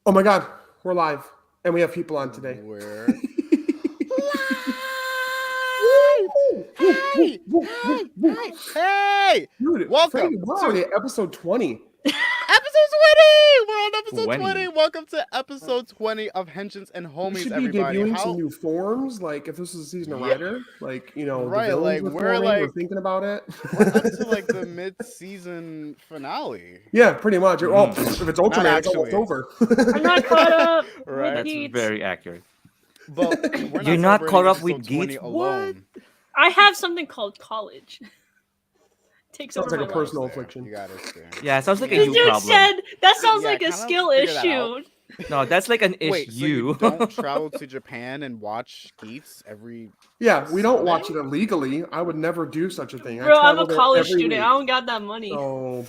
Oh my God, we're live, and we have people on today. We're live! Hey! Dude, Welcome Frankie, we're already at episode 20. Episode 20! We're on episode 20. 20. Welcome to episode 20 of Henshins and We Homies, should be everybody. debuting some new forms, like if this was a season of Yeah. Rider, like, you know, Right, the villains like, were we're forming, we're like- thinking about it. We're up to like the mid-season finale. Yeah, pretty much. Well, if it's Ultraman, it's almost actually. over. I'm not caught up. Right. That's Repeat. very accurate. But we're You're not celebrating caught up episode with 20 Geats? alone. I have something called college. Takes Sounds over like a my personal There, affliction. You got us there. Yeah, sounds like a life. you This dude problem. said that sounds Yeah, like a kinda skill figure that issue. No, that's like an Wait, so issue. you don't travel to Japan and watch Geats every... Yeah, we don't watch it Sunday? illegally. I would never do such a thing. Bro, I I'm a travel there college every student. I week. don't got that money. So,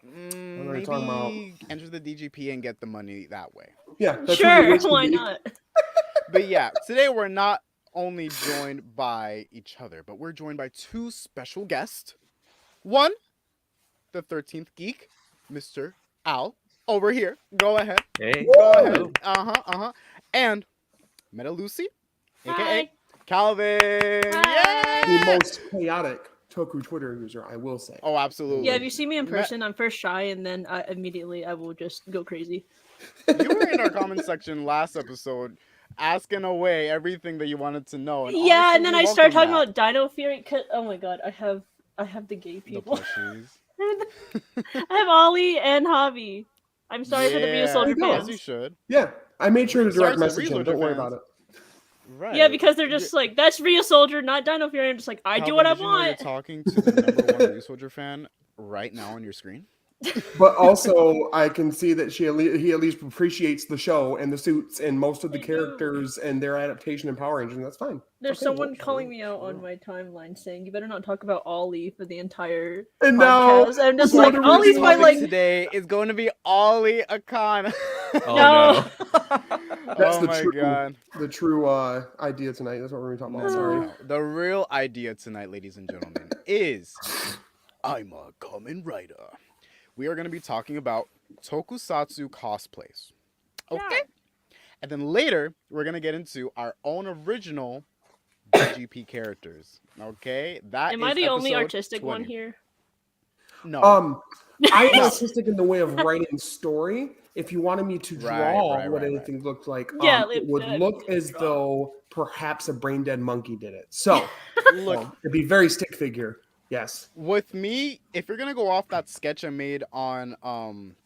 Mm, what are you talking about? maybe enter the DGP and get the money that way. yeah, that's what Sure, it used to why be. not? But yeah, today we're not only joined by each other, but we're joined by two special guests. One, the 13th Geek, Mr. Al, over here. Go ahead. Hey. Go Whoa. ahead. And Meta Lucy, aka Hi. Calvin. Hi. The Yay! most chaotic Toku Twitter user, I will say. Oh, absolutely. Yeah, if you see me in Ma- person, I'm first shy, and then immediately I will just go crazy. You were in our comment section last episode asking away everything that you wanted to know. And Yeah, honestly, and then we I started welcome talking that. about Dino Fury. Oh my god, I have the gay The people. plushies. I have Ollie and Javi. I'm sorry for the Real Yeah, Soldier There you go. As fans. you should. Yeah, I made sure to Sorry direct to the message him. Resource Don't worry fans. about it. Right. Yeah, because they're just like, that's Real Soldier, not Dino Fury. I'm just like, I do Calvin, what I did you know you're want. talking to the number one Real Soldier fan right now on your screen. But also, I can see that he at least appreciates the show and the suits and most of the I do. characters and their adaptation in Power Rangers. And that's fine. There's Okay, someone well, calling sure, me out on sure. my timeline saying, you better not talk about Ollie for the entire And now, podcast. I'm just what like, are we Ollie's doing? my, Topic like, today is going to be Ollie Akana. Oh No. That's Oh the my true, god. the true idea tonight. That's what we're going to talk about. Sorry. The real idea tonight, ladies and gentlemen, is I'm a Kamen Rider. We are going to be talking about Tokusatsu cosplays. Okay? Yeah. And then later, we're going to get into our own original DGP characters. Okay? That Am I is the only episode artistic 20. one here? No. I'm artistic in the way of writing story. If you wanted me to draw Right, what right. anything looked like, Yeah, it would that'd look be as draw. though perhaps a brain dead monkey did it. So Look, it'd be very stick figure. Yes. with me, if you're going to go off that sketch I made on on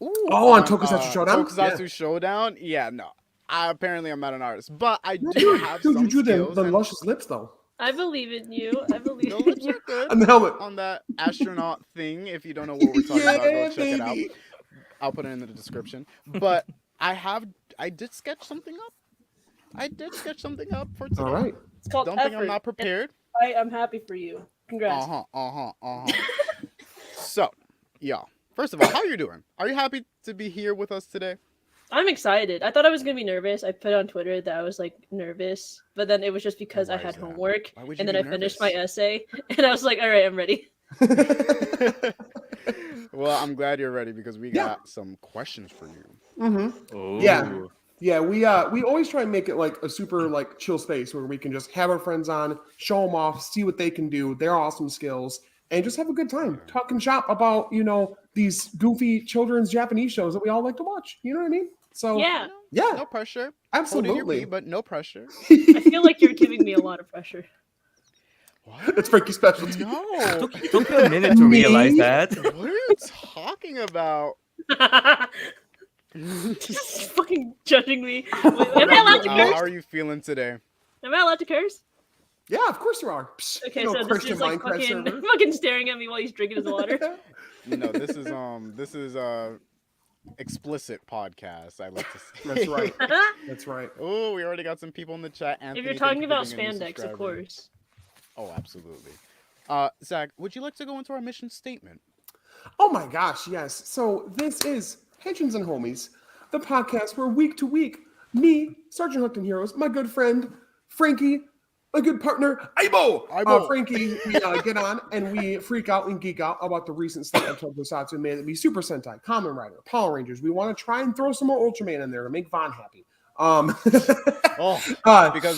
Tokusatsu Showdown? Tokusatsu Showdown. Yeah, no. Apparently, I'm not an artist, but I do Dude, have you some drew skills. the and luscious lips though, I believe in you. I believe the in lips you. are good and the helmet. on that astronaut thing. If you don't know what we're talking about, go check it out. baby. I'll put it in the description. But I did sketch something up. I did sketch something up for today. All right. It's called Don't effort. think I'm not prepared. I'm happy for you. Congrats. So, yeah. First of all, how are you doing? Are you happy to be here with us today? I'm excited. I thought I was gonna be nervous. I put on Twitter that I was like nervous, but then it was just because I Why had is that? homework, Why would you and then be I finished my nervous? essay, and I was like, all right, I'm ready. Well, I'm glad you're ready because we Yeah. got some questions for you. Mm-hmm. Oh. Yeah. Yeah, we always try and make it like a super like chill space where we can just have our friends on, show them off, see what they can do, their awesome skills, and just have a good time talking shop about these goofy children's Japanese shows that we all like to watch. You know what I mean? So Yeah, yeah, No pressure. Holding your absolutely. pee, but no pressure. I feel like you're giving me a lot of pressure. What? It's Frankie's specialty. No. Took me a minute to Me? realize that. What are you talking about? Just fucking judging me. Wait, am I allowed to How curse? are you feeling today? Am I allowed to curse? Yeah, of course you are. Psst, Okay, you know, so this Christian is like Minecraft fucking, server. fucking staring at me while he's drinking his water. No, this is explicit podcast. I like to say. That's right. That's right. Oh, we already got some people in the chat. Anthony, If you're thank talking you for about being a new spandex, of subscriber. course. Oh, absolutely. Zach, would you like to go into our mission statement? Oh my gosh, yes. So this is Henshins and Homies, the podcast where week to week, me, Sergeant Hooked and Heroes, my good friend Frankie, my good partner, Aibo. Aibo. Frankie, we get on and we freak out and geek out about the recent stuff that Tokusatsu made. It be Super Sentai, Kamen Rider, Power Rangers. We want to try and throw some more Ultraman in there to make Vaughn happy. Because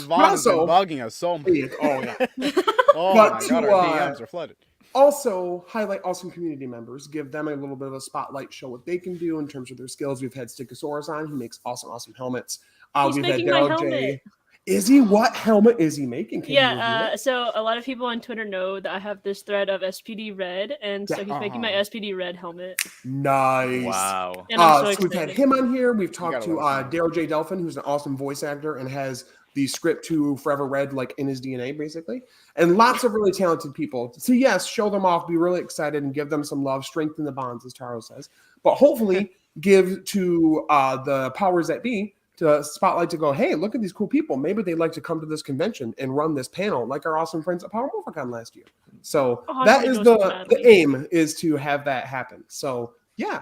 Vaughn has been bugging us so much. Oh, yeah. Oh, But my to, God, our DMs are flooded. Also, highlight awesome community members. Give them a little bit of a spotlight, show what they can do in terms of their skills. We've had Stickosaurus on. He makes awesome helmets. He's We've making had my Daryl helmet. J. Is he? What helmet is he making? Can you reveal it? So a lot of people on Twitter know that I have this thread of SPD Red, and so he's making my SPD Red helmet. Nice. Wow. And I'm so So we've had excited. him on here. We've talked gotta to let us know. Daryl J. Delphin, who's an awesome voice actor and has the script to Forever Red like in his DNA, basically. And lots of really talented people. So yes, show them off, be really excited, and give them some love, strengthen the bonds, as Taro says. But hopefully give to the powers that be to spotlight to go, hey, look at these cool people. Maybe they'd like to come to this convention and run this panel like our awesome friends at Power Morphicon last year. So Oh, I that wanna is go so the badly. aim, is to have that happen. So yeah,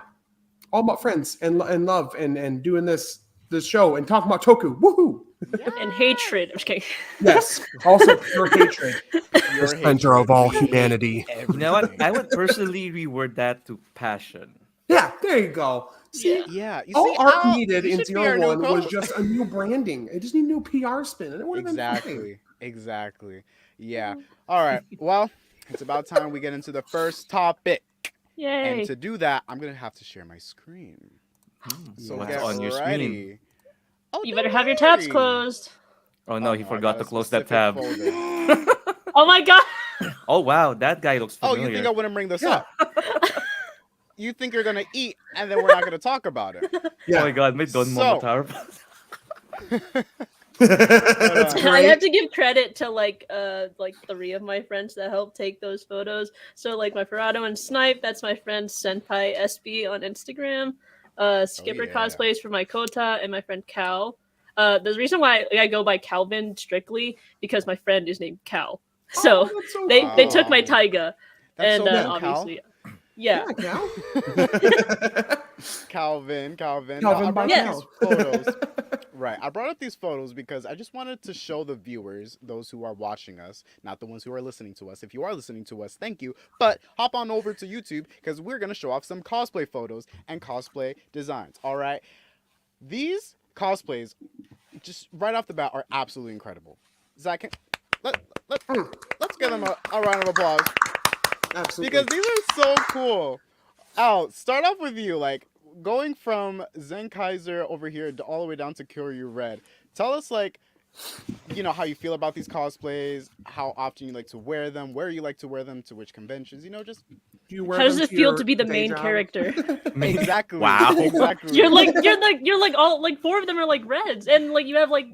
all about friends and love and doing this show and talking about Toku. Woohoo! And hatred. I'm just kidding. Yes, also pure hatred. Your Center of all humanity. You know what? I would personally reword that to passion. Yeah, there you go. See, Yeah, you all see, art Al, needed you in should be our new 01 was co-host. just a new branding. It just needed a new PR spin, and it would have been fine. Exactly. Yeah. All right. Well, it's about time we get into the first topic. Yay. And to do that, I'm gonna have to share my screen. So What's get on your ready. screen? Oh, You don't better have your tabs worry. closed. Oh no, he I forgot got to a close that specific tab. folder. Oh my god. Oh wow, that guy looks Oh, familiar. you think I wouldn't bring this Yeah. up? You think you're gonna eat, and then we're not gonna talk about it. Oh Yeah, my god, my Don So- Momotaro. that's I great. have to give credit to like 3 of my friends that helped take those photos. So like my Ferrado and Snipe, that's my friend Senpai SB on Instagram. Skipper yeah. Cosplays for my Kota, and my friend Cal. The reason why I go by Calvin strictly because my friend is named Cal. So Oh, that's so they cool. took my Taiga, That's and so good, obviously, yeah. Cal. Calvin. Calvin No, I by brought Yes. up these photos. Right. I brought up these photos because I just wanted to show the viewers, those who are watching us, not the ones who are listening to us. If you are listening to us, thank you. But hop on over to YouTube because we're going to show off some cosplay photos and cosplay designs. All right. These cosplays, just right off the bat, are absolutely incredible. Zach, let's give them a round of applause. Absolutely. Because these are so cool. Al, start off with you. Like, going from Zen Kaiser over here all the way down to Kyoryu Red. Tell us, like, how you feel about these cosplays, how often you like to wear them, where you like to wear them, to which conventions, just... Do you wear How does them it to feel your to be the day main job? character? Exactly. Wow. Exactly. You're like all like 4 of them are like reds, and like you have like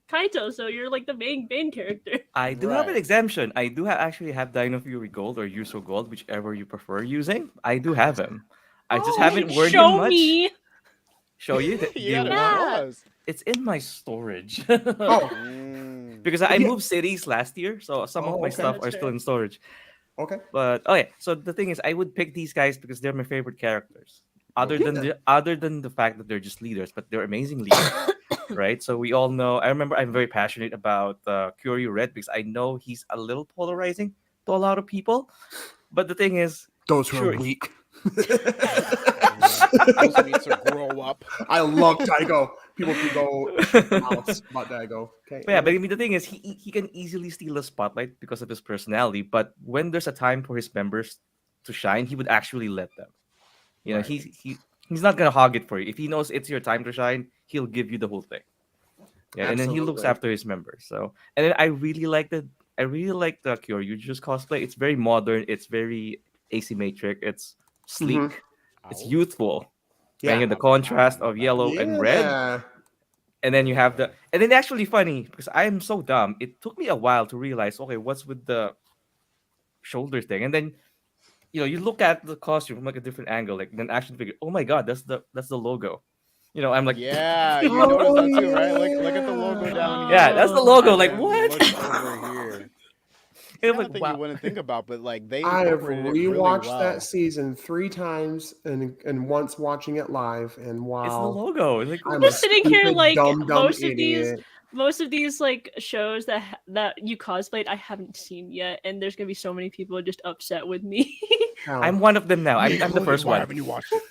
Kaito, so you're like the main character. I do have an Right. exemption. I do actually have Dino Fury Gold or Yuso Gold, whichever you prefer using. I do have him. I just Oh, haven't worn him Show much. me. Show you? Do You you gotta want? show Yeah. us. It's in my storage. Oh, Because I Yeah. moved cities last year, so some of Oh, my okay. stuff That's are still fair. in storage. okay. But okay, so the thing is, I would pick these guys because they're my favorite characters. Other Yeah. than the fact that they're just leaders, but they're amazing leaders, right? So we all know. I remember I'm very passionate about Kyoryu Red because I know he's a little polarizing to a lot of people. But the thing is, Those who Sure. are weak. Those who need to grow up. I love Daigo. People can go shut their mouths about Daigo. Okay. but yeah, but I mean the thing is, he can easily steal the spotlight because of his personality. But when there's a time for his members to shine, he would actually let them. Right. He's not gonna hog it for you. If he knows it's your time to shine, he'll give you the whole thing. Yeah, and then he looks Absolutely. after his members. So, and then I really like the Kyoryu's cosplay. It's very modern. It's very asymmetric. It's sleek. Mhm. It's Ow. youthful. Yeah. And you have the contrast of yellow and red. Yeah. And then you have and then actually funny because I am so dumb. It took me a while to realize, okay, what's with the shoulder thing? And then you look at the costume from like a different angle, like then action figure. Oh my god, that's the logo. I'm like, Yeah, you Oh, noticed that too, right? Look at the logo down here. yeah, that's the logo. Like And what? look over here. And I'm Kind like, of thing wow. you wouldn't think about, but like they I have incorporated it really rewatched well. that season 3 times and once watching it live, and It's the wow. logo. Like, I'm just a sitting here stupid, like dumb most of these idiot. most of these like shows that you cosplayed, I haven't seen yet, and there's gonna be so many people just upset with me. I'm one of them now. I'm the first Why one. haven't you watched it?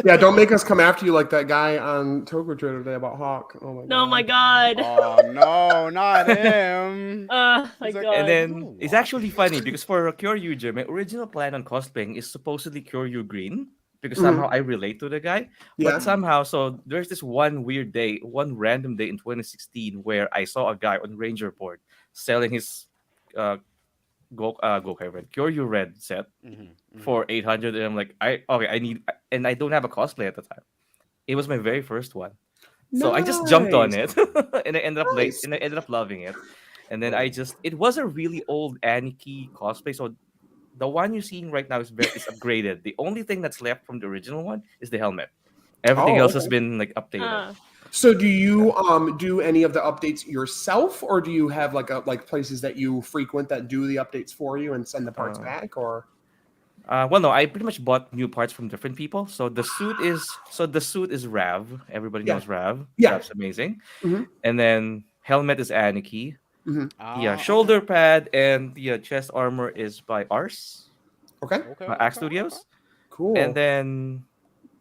Yeah, don't make us come after you like that guy on Toku Trader today about Hawk. Oh my god. No, my god. Oh no, not him. My He's like- god. And then it's actually funny because for Kyoryuger, my original plan on cosplaying is supposedly Kyoryu Green because somehow I relate to the guy. Yeah. But somehow, so there's this one weird day, one random day in 2016 where I saw a guy on Ranger Board selling his Gokai Red, Kyoryu Red set for 800, and I'm like, I need, and I don't have a cosplay at the time. It was my very first one, so I just jumped on it, and I ended up Nice. and I ended up loving it. And then it was a really old Aniki cosplay, so the one you're seeing right now is upgraded. The only thing that's left from the original one is the helmet. Everything else has been like updated. So do you do any of the updates yourself, or do you have like places that you frequent that do the updates for you and send the parts back, or? Well, no, I pretty much bought new parts from different people. So the suit is Rav. Everybody knows Rav. Yeah. Rav's amazing. Mhm. And then helmet is Aniki. Mm-hmm. Yeah, shoulder pad and the chest armor is by Ars, Okay. Axe Studios. Cool. And then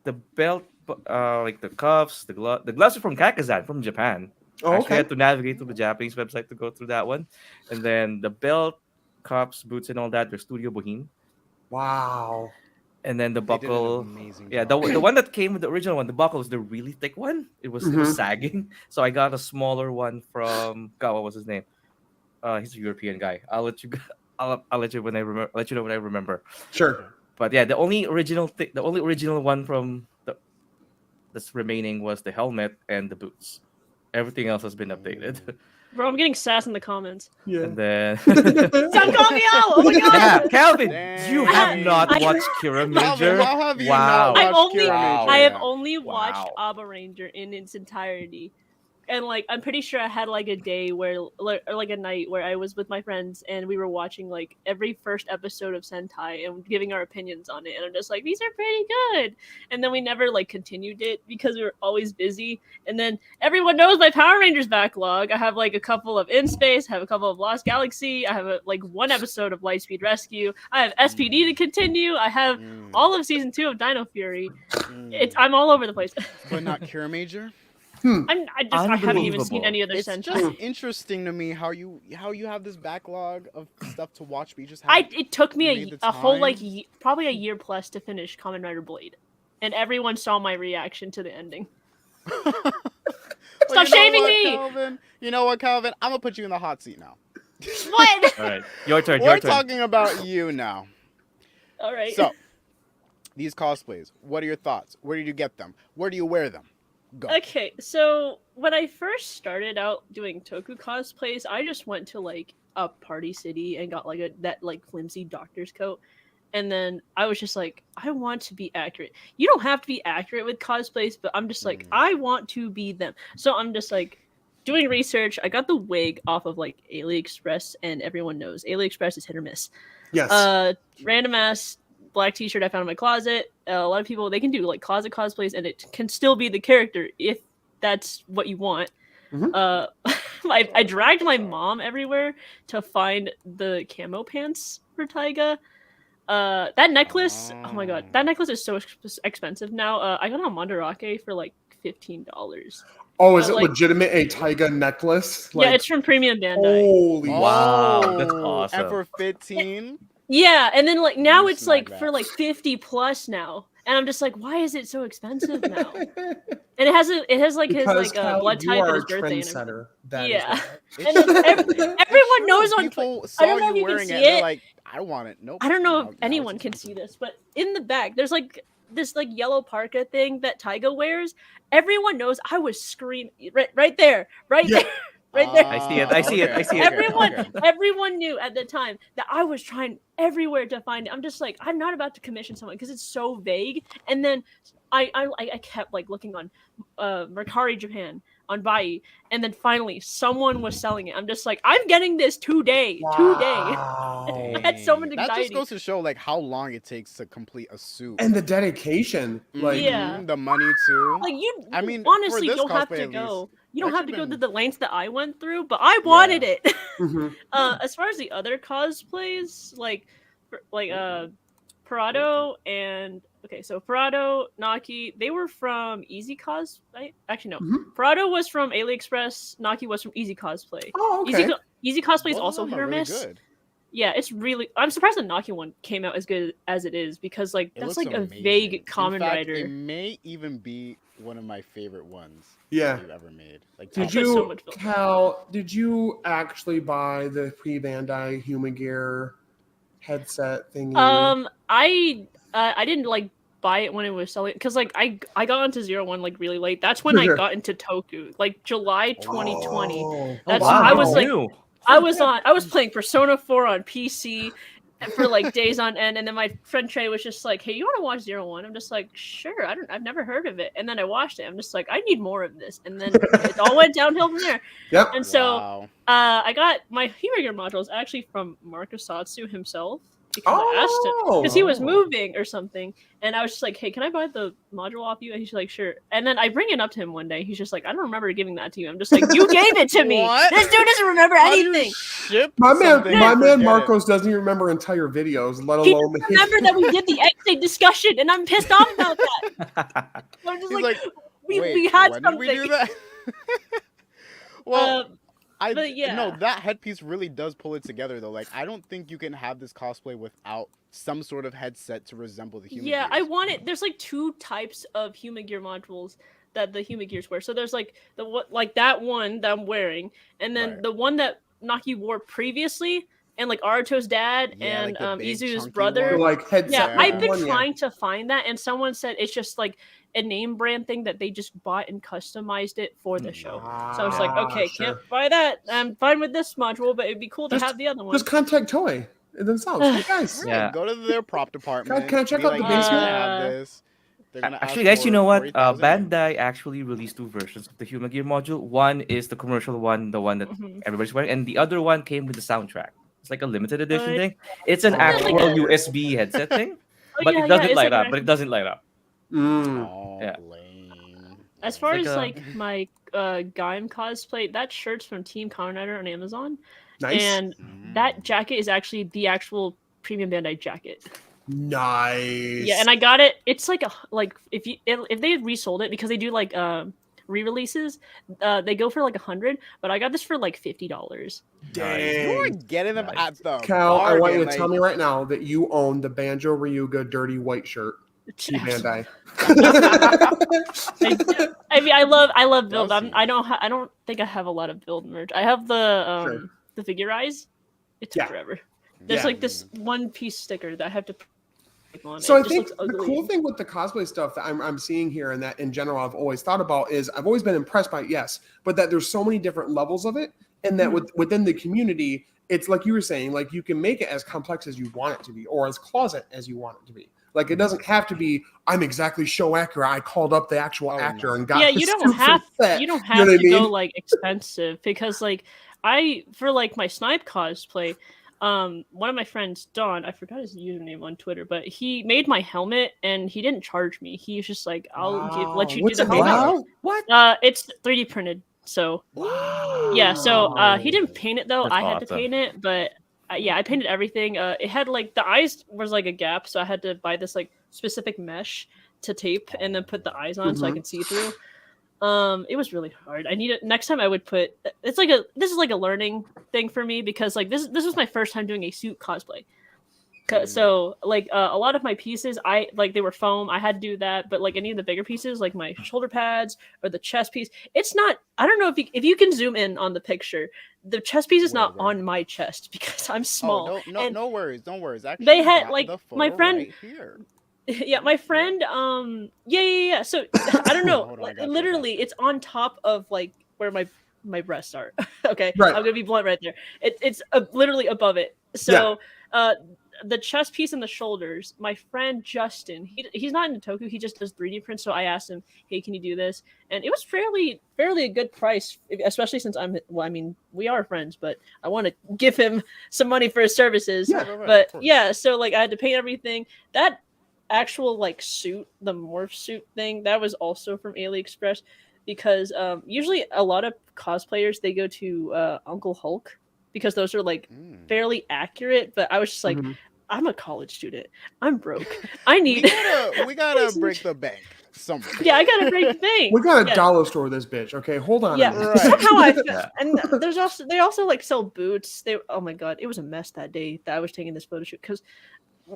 the belt, like the cuffs, the gloves are from Kakazan from Japan. Oh, Actually, I okay. had to navigate to the Japanese website to go through that one. And then the belt, cuffs, boots, and all that, they're Studio Boheme. Wow. And then the They did an buckle, amazing yeah, job. the one that came with the original one, the buckle was the really thick one. It was sagging, so I got a smaller one from God. What was his name? He's a European guy. I'll let you. I'll let you when I remember. Let you know when I remember. Sure. But yeah, the only original one from that's remaining was the helmet and the boots. Everything else has been updated. Bro, I'm getting sass in the comments. Yeah. And then Stop calling me out! Oh my god! yeah, Calvin, you have Dang. not I- watched Kira Calvin, Major. how have you Wow. not I've watched only- Kira Major? I have yet? only watched Wow. Abba Ranger in its entirety. And like I'm pretty sure I had like a day where or like a night where I was with my friends and we were watching like every first episode of Sentai and giving our opinions on it, and I'm just like, these are pretty good. And then we never like continued it because we were always busy. And then everyone knows my Power Rangers backlog. I have like a couple of In Space, I have a couple of Lost Galaxy, I have like one episode of Lightspeed Rescue, I have SPD to continue, I have all of season 2 of Dino Fury. I'm all over the place. But not Kira Major. I haven't even seen Unbelievable. any other It's Sentai. just interesting to me how you have this backlog of stuff to watch, but you just have It took me made the a whole like time? probably a year plus to finish Kamen Rider Blade, and everyone saw my reaction to the ending. Stop shaming me! Calvin? You know what, Calvin? I'm gonna put you in the hot seat now. What? All right, your turn. We're Your turn. talking about you now. All right. So, these cosplays. What are your thoughts? Where did you get them? Where do you wear them? Go. Okay, so when I first started out doing Toku cosplays, I just went to like a party city and got like that like flimsy doctor's coat. And then I was just like, I want to be accurate. You don't have to be accurate with cosplays, but I'm just like, I want to be them. So I'm just like doing research. I got the wig off of like AliExpress, and everyone knows AliExpress is hit or miss. Yes. Random ass black t-shirt I found in my closet. A lot of people, they can do like closet cosplays and it can still be the character if that's what you want. I dragged my mom everywhere to find the camo pants for Taiga. That necklace, oh my god, that necklace is so expensive now. I got it on Mandarake for like $15. Oh, is it like- legitimate a Taiga necklace? Yeah, it's from Premium Bandai. Holy Wow, that's Oh, awesome. And for 15? Yeah, and then like now You it's snag like that. for like 50 plus now. And I'm just like, why is it so expensive now? And it has like his Because like Cal, blood you type are and a his birthday and everything. trendsetter. That is Yeah. why. And then everyone knows on People Twitter. saw I don't know you if you can wearing see it. They're it. like, I want it. Nope. I don't know Now- if now anyone it's can see expensive. this, but in the back, there's like this like yellow parka thing that Taiga wears. Everyone knows I was screaming right there, right Yeah. there, right there. I see it, I see it, I see it. Everyone knew at the time that I was trying everywhere to find it. I'm just like, I'm not about to commission someone because it's so vague. And then I kept like looking on Mercari Japan, on Bai, and then finally someone was selling it. I'm just like, I'm getting this today. Wow. I had so much That just anxiety. goes to show like how long it takes to complete a suit. And the dedication. Like Yeah. The money too. Like you, I mean, for honestly, this you'll have cosplay to at go. you don't have to Actually go to been- the lengths that I went through, but I wanted it. Mhm. As far as the other cosplays, like Parado and so Parado, Naki, they were from Easy Cos. Actually, no. Mhm. Parado was from AliExpress. Naki was from Easy Cosplay. Oh, okay. Easy Cosplay is Both of also them hit are or really miss. good. Yeah, it's really. I'm surprised the Naki one came out as good as it is because like It that's looks like a amazing. vague Kamen In fact, Rider. It may even be one of my favorite ones Yeah. that you've ever made. Like, Did top put so you, much build. Cal? Did you actually buy the pre-Bandai Human Gear headset thingy? I didn't like buy it when it was selling because like I got into 01 like really late. That's when I got into Toku, like July 2020. Oh, That's wow, I you was like knew. I was playing Persona 4 on PC for like days on end, and then my friend Trey was just like, "Hey, you want to watch 01?" I'm just like, "Sure." I've never heard of it, and then I watched it. I'm just like, "I need more of this," and then it all went downhill from there. Yep. And so Wow. I got my Humor modules actually from Markusatsu himself because I asked him because he was Oh. moving or something, and I was just like, "Hey, can I buy the module off you?" And he's like, "Sure." And then I bring it up to him one day. He's just like, "I don't remember giving that to you." I'm just like, "You gave it to me. What? This dude doesn't remember How do you anything." ship My something and man forget it? Marcos doesn't even remember entire videos, let He alone the doesn't remember that we did the X-Day discussion, and I'm pissed off about that. I'm just He's like, like, we Wait, had when something. did we do that? Well, but yeah. no, that headpiece really does pull it together though. Like, I don't think you can have this cosplay without some sort of headset to resemble the human. Yeah, gears. I want it. There's like two types of Human Gear modules that the Human Gears wear. So there's like that one that I'm wearing, and then Right. the one that Naki wore previously, and like Aruto's dad Yeah, and like the big, Izu's chunky brother. the, one. like headset. Yeah, Yeah. I've been one, yeah. trying to find that, and someone said it's just like a name brand thing that they just bought and customized it for the show. So I was like, Ah, okay, sure. can't buy that. I'm fine with this module, but it'd be cool to Just- have the other one. Just contact Toei themselves. Hey guys, Right, Yeah. go to their prop department. Can I check be out like, the "Hey, basement?" can I have this?" They're gonna Actually, ask guys, you for know what? 40,000 yen. Bandai actually released two versions of the Human Gear module. One is the commercial one, the one that Mhm. everybody's wearing, and the other one came with the soundtrack. It's like a limited edition Uh, thing. It's an Oh. actual Like a- USB headset thing, Oh, but yeah, it doesn't it's light like up. But it doesn't light up. Mm. Oh, Yeah. lame. As far like as a- like my Gaim cosplay, that shirt's from Team Kamen Rider on Amazon, Nice. and that jacket is actually the actual premium Bandai jacket. Nice. Yeah, and I got it. It's like if they resold it because they do like re-releases, they go for like 100, but I got this for like $50. You're Dang. getting them Nice. at the Cal, I want you to bargain, tell like- me right now that you own the Banjo Ryuga dirty white shirt. It's T Bandai. I mean, I love build. Does he? I don't think I have a lot of build merch. I have the figure eyes. It took Yeah. forever. There's Yeah. like this one piece sticker that I have to put on. So it I just think looks the ugly. cool thing with the cosplay stuff that I'm seeing here, and that in general I've always thought about, is I've always been impressed by it, yes, but that there's so many different levels of it, and that within the community, it's like you were saying, like you can make it as complex as you want it to be, or as closet as you want it to be. Like it doesn't have to be, I'm exactly show accurate. I called up the actual Oh, actor no. and got Yeah, the you don't suits and have set. you don't know have what I to go mean? like expensive because like for like my snipe cosplay, one of my friends, Don, I forgot his username on Twitter, but he made my helmet and he didn't charge me. He was just like, I'll let you What's do the it made helmet. out of? What? It's 3D printed, so Wow. yeah. So he didn't paint it though. That's I had to awesome. paint it, but yeah, I painted everything. It had like the eyes was like a gap, so I had to buy this like specific mesh to tape and then put the eyes on so I Mhm. could see through. It was really hard. I need it next time. I would put. This is like a learning thing for me because like this was my first time doing a suit cosplay. So like a lot of my pieces, they were foam. I had to do that, but like any of the bigger pieces, like my shoulder pads or the chest piece, it's not. I don't know if you can zoom in on the picture. The chest piece is not Where? on my chest because I'm small. Oh, no, and no worries, don't worry. Actually, they had, got like, the my photo friend- right here. yeah, my friend. Yeah. So I don't know. Hold on, I got you, I got Literally, it's on top of like where my breasts are. Okay, Right. I'm gonna be blunt right there. It's literally above it. So the chest piece and the shoulders. My friend Justin, he's not into Toku. He just does 3D prints. So I asked him, "Hey, can you do this?" And it was fairly a good price, especially since we are friends, but I want to give him some money for his services. Yeah. Right, But of course. yeah, so like I had to paint everything. That actual like suit, the morph suit thing, that was also from AliExpress. because usually a lot of cosplayers they go to Uncle Hulk because those are like fairly accurate. But I was just like, I'm a college student. I'm broke. I need. We gotta break the bank somewhere. Yeah, I gotta break the bank. We got a dollar store this bitch. Okay, hold on. Yeah, a minute. Right. somehow and they also like sell boots. Oh my god, it was a mess that day that I was taking this photo shoot because.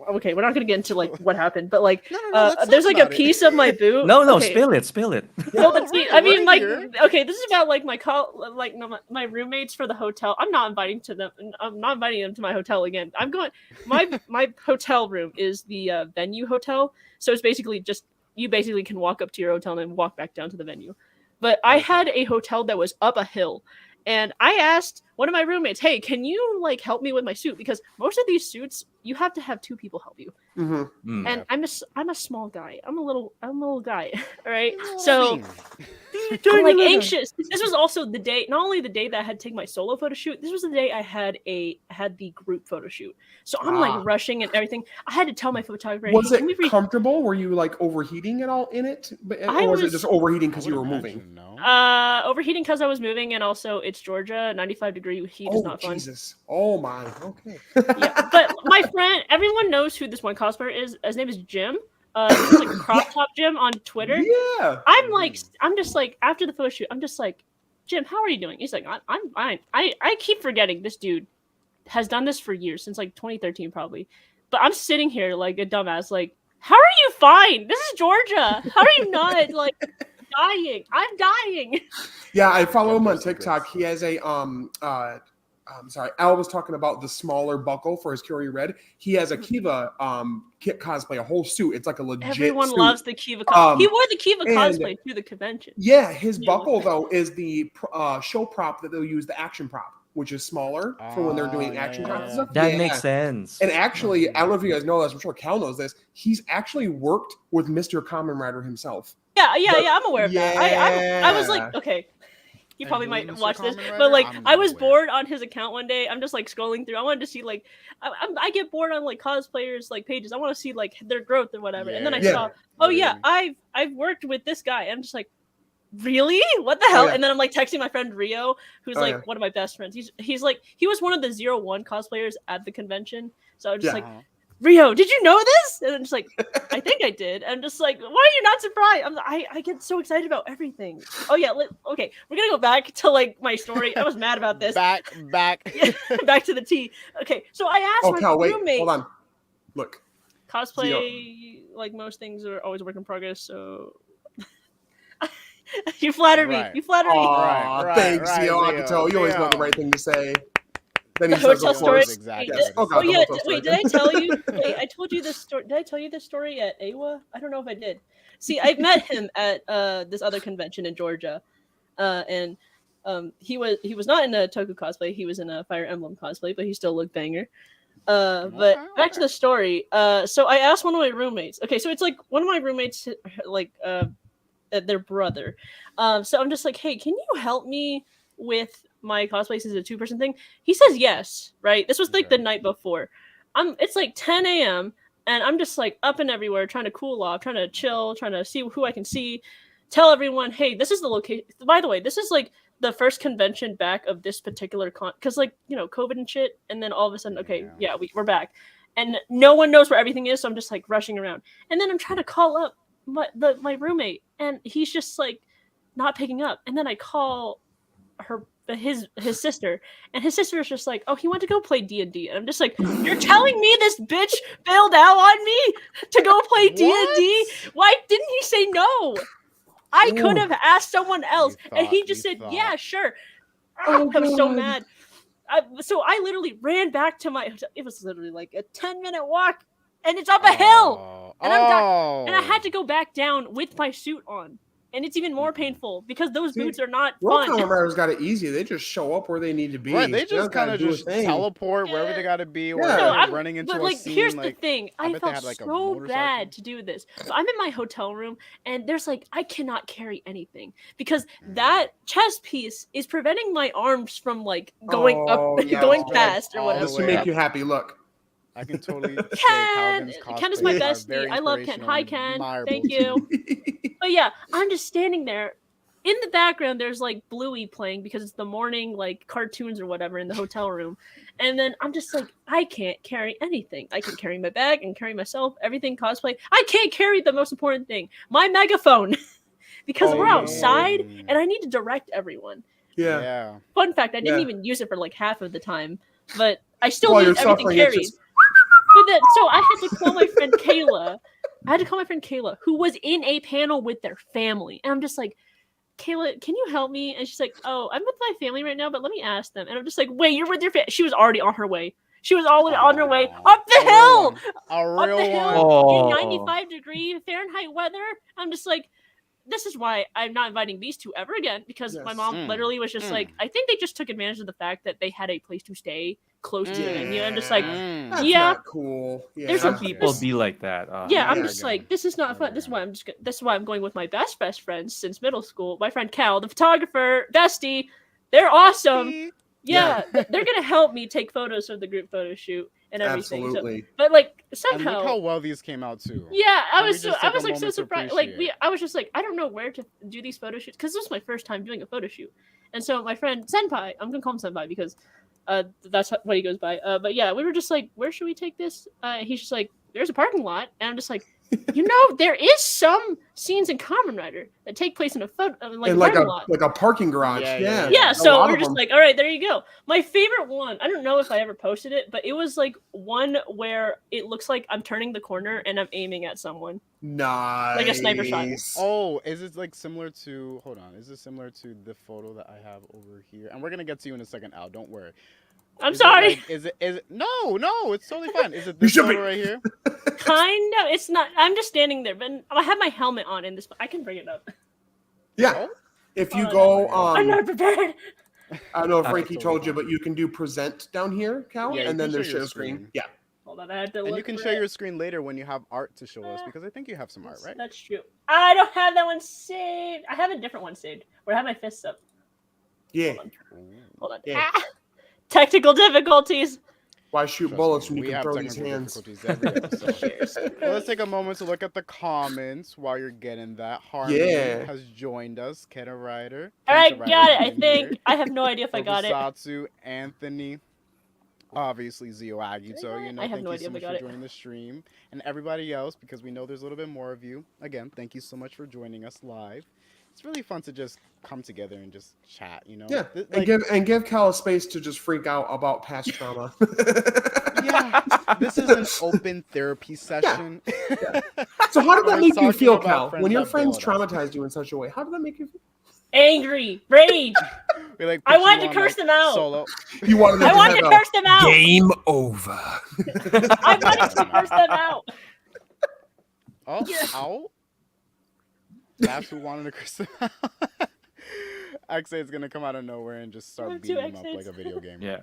Okay, we're not gonna get into like what happened, but like there's like a piece of my boot. No, okay. spill it. Well, I mean, like, here. okay, this is about like my roommates for the hotel. I'm not inviting them to my hotel again. I'm going. My hotel room is the venue hotel, so it's basically just you basically can walk up to your hotel and then walk back down to the venue. But I had a hotel that was up a hill. And I asked one of my roommates, "Hey, can you like help me with my suit? Because most of these suits, you have to have two people help you." And I'm a small guy. I'm a little guy. All right. So I'm like anxious. This was also the day, not only the day that I had to take my solo photo shoot. This was the day I had the group photo shoot. So I'm like rushing and everything. I had to tell my photographer. Was it comfortable? Were you like overheating at all in it, or was it just overheating because you were moving? Overheating because I was moving, and also it's Georgia. 95-degree heat is not fun. Jesus! Oh my. Okay. Yeah, but my friend, everyone knows who this one cosplayer is. His name is Jim. He's like Crop Top Jim on Twitter. Yeah. I'm just like after the photo shoot, I'm just like, Jim, how are you doing? He's like, I'm fine. I keep forgetting this dude has done this for years, since like 2013 probably. But I'm sitting here like a dumbass, like, how are you fine? This is Georgia. How are you not like dying? I'm dying. Yeah, I follow him on TikTok. He has a sorry, Al was talking about the smaller buckle for his Curie Red. He has a Kiva kit cosplay, a whole suit. It's like a legit Everyone suit. loves the Kiva cosplay. He wore the Kiva cosplay to the convention. Yeah, his buckle though is the show prop that they'll use, the action prop, which is smaller for when they're doing action props and stuff. That makes sense. And actually, I don't know if you guys know this. I'm sure Cal knows this. He's actually worked with Mr. Kamen Rider himself. Yeah, I'm aware of that. I was like, okay. You probably might watch this, but like I was bored on his account one day. I'm just like scrolling through. I wanted to see like I get bored on like cosplayers like pages. I want to see like their growth or whatever. And then I saw, I've worked with this guy. I'm just like, really? What the hell? And then I'm like texting my friend Rio, who's one of my best friends. He's like he was one of the 01 cosplayers at the convention. So I was just like, Rio, did you know this? And I'm just like, I think I did. I'm just like, why are you not surprised? I get so excited about everything. Oh yeah, okay, we're gonna go back to like my story. I was mad about this. Back back to the T. Okay, so I asked my roommate. Hold on, look. Cosplay, like most things, are always a work in progress. So you flatter me. You flatter me. Right, thanks, Zio. I can tell you always know the right thing to say. Then he says, hotel story. Exactly. Yes. Oh yeah. Wait, did I tell you? Wait, I told you this story. Did I tell you this story at AWA? I don't know if I did. See, I met him at this other convention in Georgia, and he was not in a Toku cosplay. He was in a Fire Emblem cosplay, but he still looked banger. But back to the story. So I asked one of my roommates. Okay, so it's like one of my roommates, like their brother. So I'm just like, hey, can you help me with my cosplay? Is a 2-person thing. He says yes, right? This was like the night before. It's like 10 a.m. and I'm just like up and everywhere trying to cool off, trying to chill, trying to see who I can see, tell everyone, hey, this is the location. By the way, this is like the first convention back of this particular because like, you know, COVID and shit. And then all of a sudden, we're back. And no one knows where everything is. So I'm just like rushing around. And then I'm trying to call up my roommate and he's just like not picking up. And then I call his sister, and his sister is just like, oh, he went to go play D&D. And I'm just like, you're telling me this bitch bailed out on me to go play D&D? Why didn't he say no? I could have asked someone else, and he just said, yeah, sure. I'm so mad. So I literally ran back to my hotel. It was literally like a 10-minute walk, and it's up a hill. And I'm done. And I had to go back down with my suit on. And it's even more painful because those boots are not fun. Kamen Riders got it easy. They just show up where they need to be. Right, they just kind of just teleport wherever they got to be. Or they're running into a scene. Here's the thing. I felt so bad to do this. So I'm in my hotel room, and there's like, I cannot carry anything because that chest piece is preventing my arms from like going going past or whatever. This will make you happy. Look. I can totally Ken is my bestie. I love Ken. Hi, Ken. Thank you. But yeah, I'm just standing there in the background there's like Bluey playing because it's the morning like cartoons or whatever in the hotel room, and then I'm just like, I can't carry anything. I can carry my bag and carry myself, everything cosplay. I can't carry the most important thing, my megaphone, because we're outside and I need to direct everyone. Yeah. Fun fact, I didn't even use it for like half of the time, but I still While need you're everything suffering, carried. it's just... But then, so I had to call my friend Kayla. Who was in a panel with their family. And I'm just like, Kayla, can you help me? And she's like, oh, I'm with my family right now, but let me ask them. And I'm just like, wait, you're with your family? She was already on her way. She was already on her way up the hill! A real one. Oh. In 95-degree Fahrenheit weather. I'm just like, this is why I'm not inviting these two ever again, because my mom literally was just like, I think they just took advantage of the fact that they had a place to stay close to the venue. I'm just like, That's not cool. There's Some people be like that. I'm just like, this is not fun. This is why I'm going with my best friends since middle school. My friend Cal, the photographer, bestie. They're awesome. Yeah, they're gonna help me take photos of the group photo shoot and everything. Absolutely. So, but like And somehow, look how well these came out too. yeah, I Can we was just so take a like so moment to surprised. Like appreciate? I was just like, I don't know where to do these photo shoots because this was my first time doing a photo shoot. And so my friend Senpai, I'm gonna call him Senpai because that's what he goes by. But yeah, we were just like, where should we take this? He's just like, there's a parking lot, and I'm just like, you know, there is some scenes in Kamen Rider that take place in a parking lot. Like a parking garage. Yeah, so we're just like, all right, there you go. My favorite one, I don't know if I ever posted it, but it was like one where it looks like I'm turning the corner and I'm aiming at someone. Nice. Like a sniper shot. Oh, is it like similar to, hold on, is it similar to the photo that I have over here? And we're going to get to you in a second, Al, don't worry. I'm sorry. Is it no, it's totally fine. Is it this photo right here? Kind of. It's not. I'm just standing there, but I have my helmet on in this. I can bring it up. Yeah. If you go, I'm not prepared. I don't know if Frankie told you, but you can do present down here, Cal, Yeah, and then there's share share screen. Yeah. Hold on, I have to. And you can share your screen later when you have art to show us, because I think you have some art, right? That's true. I don't have that one saved. I have a different one saved where I have my fists up. Yeah. Hold on. Yeah. Ah! Technical difficulties. Why shoot bullets when you can throw these hands? Well, let's take a moment to look at the comments while you're getting that. Harmony has joined us. Kenna Ryder. All right, got it. I think. I have no idea if I got it. Tokusatsu, Anthony. Obviously, Zio Agito. You know, thank you so much for joining the stream. And everybody else, because we know there's a little bit more of you. Again, thank you so much for joining us live. It's really fun to just come together and just chat, you know? Yeah, like, and give Cal a space to just freak out about past trauma. Yeah, this is an open therapy session. Yeah. So how did that make you feel, Cal? When your friends traumatized you in such a way, how did that make you feel? Angry, rage. I wanted to curse them out. Solo. You wanted I wanted to curse them out. Game over. I wanted to curse them out. Oh, ow. That's who wanted to curse them out. X8's gonna come out of nowhere and just start beating them up like a video game. Yeah.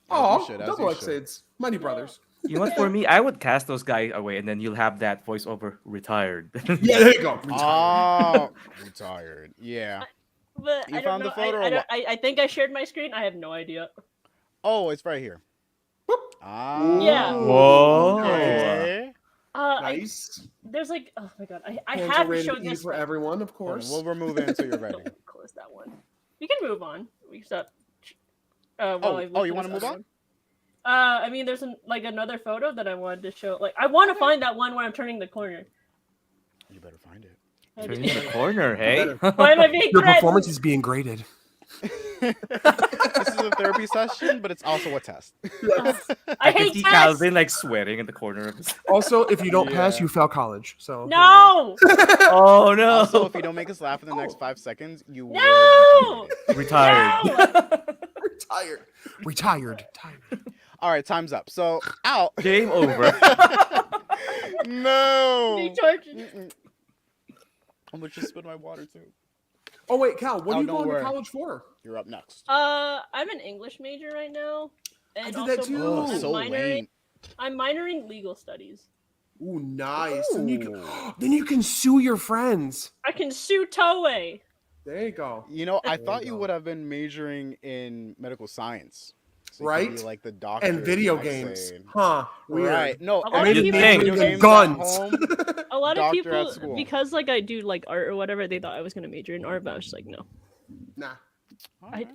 Oh, double X8s. Mighty Brothers. You know what? For me, I would cast those guys away, and then you'll have that voiceover retired. Yeah, there you go. Retired. Oh, retired. Yeah. But you I found don't the know. photo? I think I shared my screen. I have no idea. Oh, it's right here. Yeah. Whoa. Okay. Nice. There's like, oh my god, I have to show this for everyone, of course. We'll remove it until you're ready. Close that one. We can move on. We can stop. You want to move on? I mean, there's another photo that I wanted to show. Like, I want to find that one where I'm turning the corner. You better find it. Turning the corner, hey? Why am I being Your threatened? performance is being graded. This is a therapy session, but it's also a test. I can hate see tests. Calvin like sweating in the corner of his. Also, if you don't pass, you fail college. So no. Oh no! Also, if you don't make us laugh in the next 5 seconds, you will be retired. No! Retired. All right, time's up. So, out. Game over. No. Being tortured. I'm gonna just spit my water too. Oh wait, Cal, what are you don't going worry. to college for? You're up next. I'm an English major right now. And I did also that too. Oh, I'm so lame. I'm minoring legal studies. Ooh, nice. Ooh. Then you can sue your friends. I can sue Toei. There you go. You know, I thought you would have been majoring in medical science. So you could be Right? like the doctor And video in games. Vaccine. Huh. Weird. Right. No, A And lot of maybe people- video Think. games guns. At home, A lot of doctor people, at school. because like I do like art or whatever, they thought I was gonna major in art, but I was just like, no. Nah.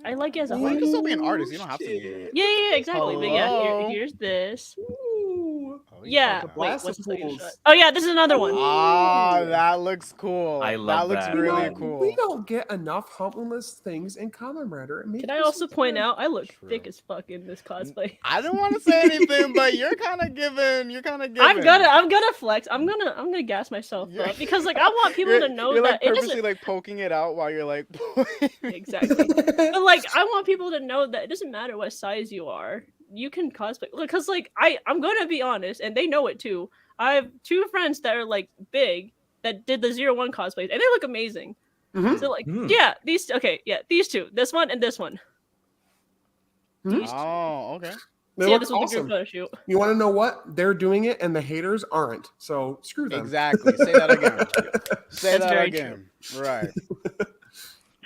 I like it as a Well, you hobby. can still be an artist. You don't have to. Shit. Yeah, exactly. But yeah, Hello? here's this. Ooh. Oh, Yeah. like a that. Wait, blast what's of the second fools. shot? Oh yeah, this is another one. Ah, Ooh. that looks cool. I love looks that. You really know, cool. we don't get enough humpless things in Kamen Rider. Can I also point out I look True. thick as fuck in this cosplay. I didn't want to say anything, but you're kind of giving. You're kind of giving. I'm gonna flex. I'm gonna gas myself You're- up because like I want people to know you're that like it purposely doesn't like poking it out while you're like. exactly. But like I want people to know that it doesn't matter what size you are. You can cosplay because like I'm gonna be honest, and they know it too. I have 2 friends that are like big that did the 01 cosplays, and they look amazing. Mhm. So like Hmm. yeah, these 2, this one and this one. Mhm. These 2. Oh, okay. They So yeah, look this was the awesome. group photo shoot. You want to know what? They're doing it, and the haters aren't. So screw them. Exactly. Say that again. Say That's that very again. Right.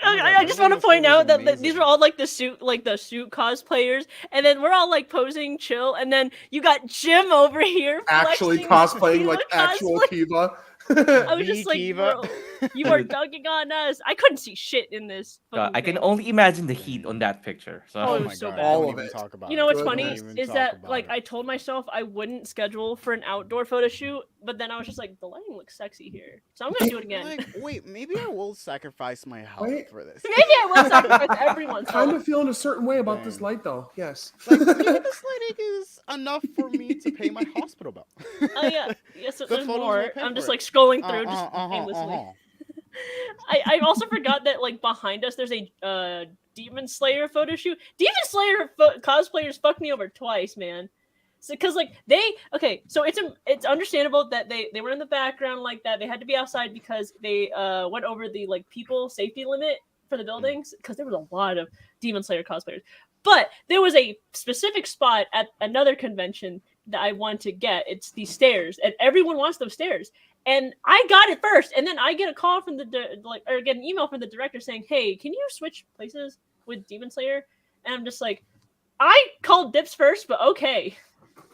I just want to point out that these amazing. are all like the suit cosplayers, and then we're all like posing chill, and then you got Jim over here Actually flexing cosplaying Kiva like actual cosplay. Kiva. I was The just like, Kiva. bro, you are dunking on us. I couldn't see shit in this. I fucking can thing. only imagine the heat on that picture. So Oh, Oh it my was so god. bad. All Don't of even it. talk about You know it. what's Don't funny even is talk that about like it. I told myself I wouldn't schedule for an outdoor photo shoot, but then I was just like, the lighting looks sexy here, so I'm gonna do it again. Like, wait, maybe I will sacrifice my health Wait. for this. Maybe I will sacrifice everyone's Kind health. of feeling a certain way about this Dang. light, though. Yes. Like, maybe this lighting is enough for me to pay my hospital bill. Oh yeah, yes. The There's photos more. will pay I'm for just it. like scrolling through just aimlessly. Uh-huh. I also forgot that like behind us there's a Demon Slayer photo shoot. Demon Slayer cosplayers fucked me over twice, man. So because like so it's understandable that they were in the background like that. They had to be outside because they went over the like people safety limit for the buildings because there was a lot of Demon Slayer cosplayers. But there was a specific spot at another convention that I want to get. It's these stairs, and everyone wants those stairs. And I got it first, and then I get a call from or get an email from the director saying, "Hey, can you switch places with Demon Slayer?" And I'm just like, I called dips first, but okay,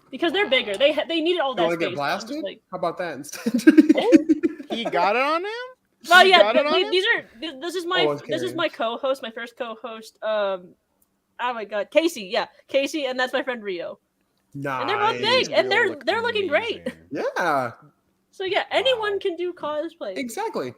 because they're bigger. They needed all You that want to space. get I'm just blasted? like, How about that instead? He got it on him? well, You yeah, got it on him? this is my Oh, it's this is Karen. my co-host, my first co-host. Oh my god, Casey, yeah, Casey, and that's my friend Rio. Nice. And they're both big, and they're looking great. amazing. Yeah, So yeah, anyone Wow. can do cosplay. exactly.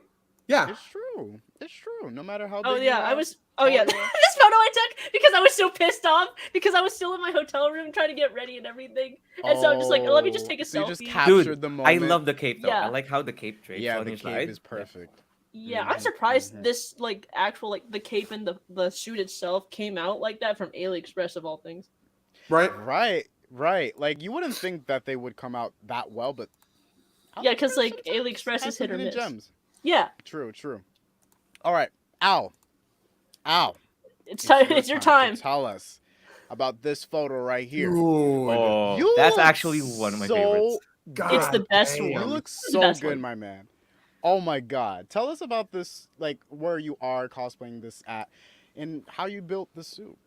Yeah. It's true. It's true. No matter how Oh big yeah, you I are, was. Oh yeah, all this you photo I took because I was so pissed off because I was still in my hotel room trying to get ready and everything, and so I'm just like, let me just take a so selfie. you just captured the I moment. love the cape though. Yeah. I like how the cape drapes Yeah, on the your cape side. is perfect. Yeah, I'm Mhm, surprised mhm. this like actual like the cape and the suit itself came out like that from AliExpress of all things. Right. Right. Like you wouldn't think that they would come out that well, but Yeah, 'cause, like, sometimes AliExpress has is some hit or hidden miss. Gems. Yeah, True. All right, Al. it's time. It's your time. to tell us about this photo right here. Dude. Oh, You that's look actually one of my so favorites. God It's the best damn. You one. look the so best good, one. my man. Oh my god. Tell us about this, like where you are cosplaying this at and how you built the suit.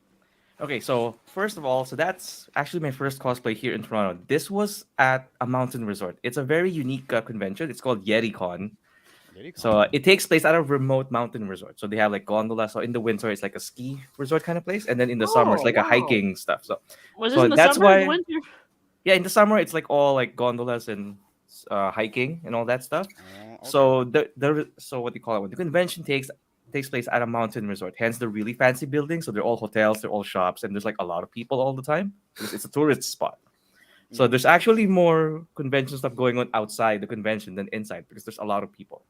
Okay, so first of all, so that's actually my first cosplay here in Toronto. This was at a mountain resort. It's a very unique convention. It's called YetiCon. So it takes place at a remote mountain resort. So they have like gondolas. So in the winter, it's like a ski resort kind of place, and then in the summer, it's Oh, like a wow. hiking stuff. So Was So this in the that's summer or why- the winter? yeah, in the summer, it's like all like gondolas and hiking and all that stuff. Oh, okay. So so what do you call it? When the convention takes place at a mountain resort, hence the really fancy buildings. So they're all hotels, they're all shops, and there's like a lot of people all the time because it's a tourist spot. So there's actually more convention stuff going on outside the convention than inside because there's a lot of people.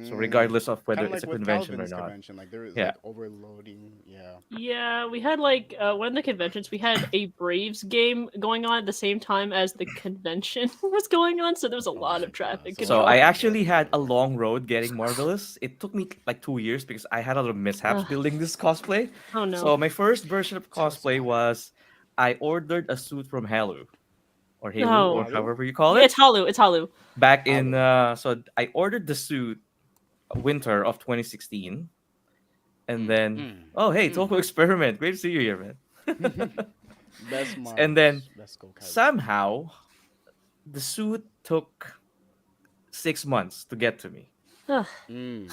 So regardless of whether Kinda it's a like with convention or Calvin's not. convention, like there is Yeah. like overloading. Yeah. Yeah, we had like one of the conventions. We had a Braves game going on at the same time as the convention was going on, so there was a lot of traffic. So So control. I actually had a long road getting Marvelous. It took me like 2 years because I had a lot of mishaps Ugh. building this cosplay. Oh no. So my first version of Tell us cosplay about it. was I ordered a suit from Halu or Halu No. or however you call Yeah, it. it's Halu. It's Halu. Back in so I ordered the suit winter of 2016. And then oh hey, Toku Experiment. Great to see you here, man. Best Mars. And then Best Gokaiger. somehow the suit took 6 months to get to me. Mm.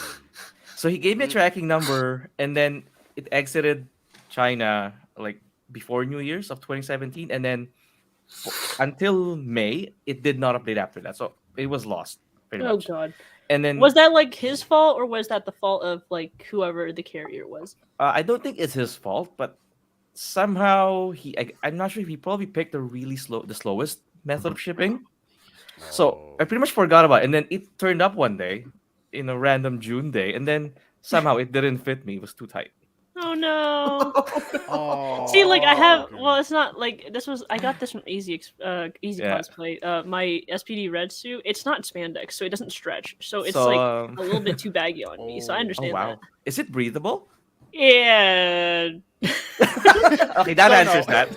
So he gave me a tracking number, and then it exited China like before New Year's of 2017, and then until May it did not update after that. So it was lost pretty Oh much. god. And then Was that like his fault or was that the fault of like whoever the carrier was? I don't think it's his fault, but somehow I'm not sure if he probably picked the slowest method of shipping. So I pretty much forgot about it. And then it turned up one day in a random June day, and then somehow it didn't fit me. It was too tight. Oh no. Oh. See, like I have. Okay. Well, it's not like this was. I got this from Easy Yeah. Cosplay. My SPD red suit. It's not spandex, so it doesn't stretch. So it's So, like a little bit too baggy on me. So I Oh. Oh understand wow, is it breathable? that. Yeah. Okay, that So answers no. that.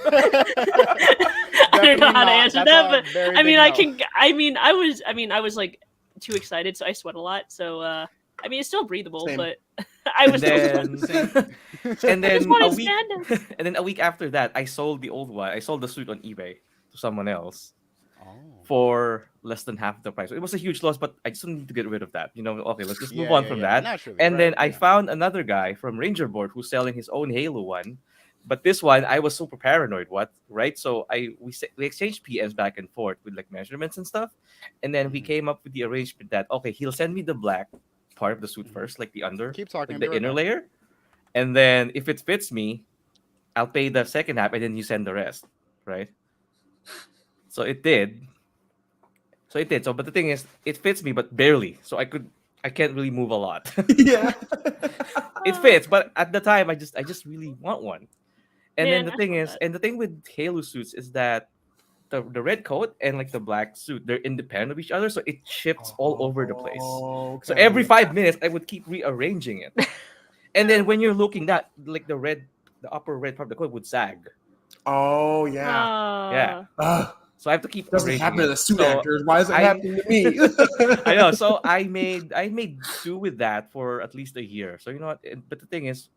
I don't know Definitely how to not. answer That's that, a but very I big mean, I no. can. I was like too excited, so I sweat a lot. So I mean, it's still breathable, Same. but I was still and sweating. then, and I just then a wanted week, spandex. and then a week after that, I sold the old one. I sold the suit on eBay to someone else Oh. for less than half the price. So it was a huge loss, but I just need to get rid of that. Okay, let's just move Yeah, on yeah, from yeah. that. Naturally, And then right, I yeah. found another guy from Ranger Board who's selling his own Halo one. But this one, I was super paranoid. What, right? So we exchanged PMs back and forth with like measurements and stuff, and then we Mhm. came up with the arrangement that okay, he'll send me the black part of the suit Mhm. first, like the under, Keep talking. like the inner layer, and then if it fits me, I'll pay the second half, and then you send the rest, right? So it did. So it did. So, but the thing is, it fits me, but barely. So I can't really move a lot. Yeah. It fits, but at the time, I just really want one. And then Man, the I thing feel is, that. and the thing with Halo suits is that the red coat and like the black suit, they're independent of each other, so it shifts all over the place. So Okay. every 5 minutes, I would keep rearranging it. And then when you're looking, that like the upper red part of the coat would sag. Oh yeah. Yeah. Ugh, So I have to keep doesn't arranging happen to it. the suit So actors. Why is it I- happening to me? I know. So I made do with that for at least a year. So you know what? But the thing is,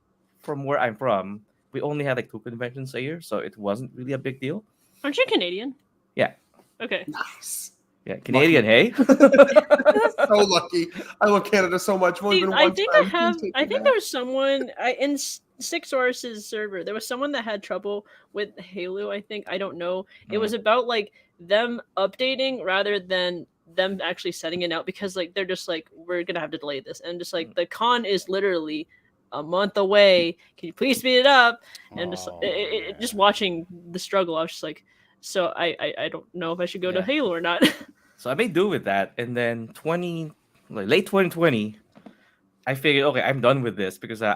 from where I'm from, we only had like 2 conventions a year, so it wasn't really a big deal. Aren't you Canadian? Yeah. Okay. Nice. Yeah, Canadian, hey. So lucky. I love Canada so much. I've only See, been I one think time. I have. Please take I me think back. there was someone in Six Sources server. There was someone that had trouble with Halo. I think I don't know. It was about like them updating rather than them actually setting it out because like they're just like we're gonna have to delay this and just like the con is literally a month away. Can you please speed it up? And just Oh, just man. watching the struggle, I was just like, so I don't know if I should go to Yeah. Halo or not. So I made do with that, and then late 2020, I figured, okay, I'm done with this because I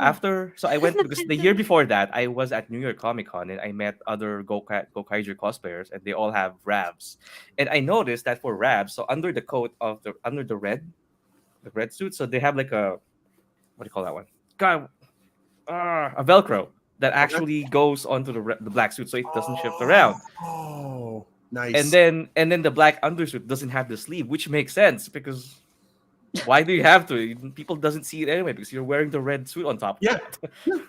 went because the year before that I was at New York Comic Con and I met other Gokaiger cosplayers and they all have Ravs, and I noticed that for Ravs, so under the coat of under the red suit, so they have like a what do you call that one? God, a Velcro that actually goes onto the black suit, so it doesn't shift around. Oh, nice. And then the black undersuit doesn't have the sleeve, which makes sense because why do you have to? People doesn't see it anyway because you're wearing the red suit on top. Yeah. You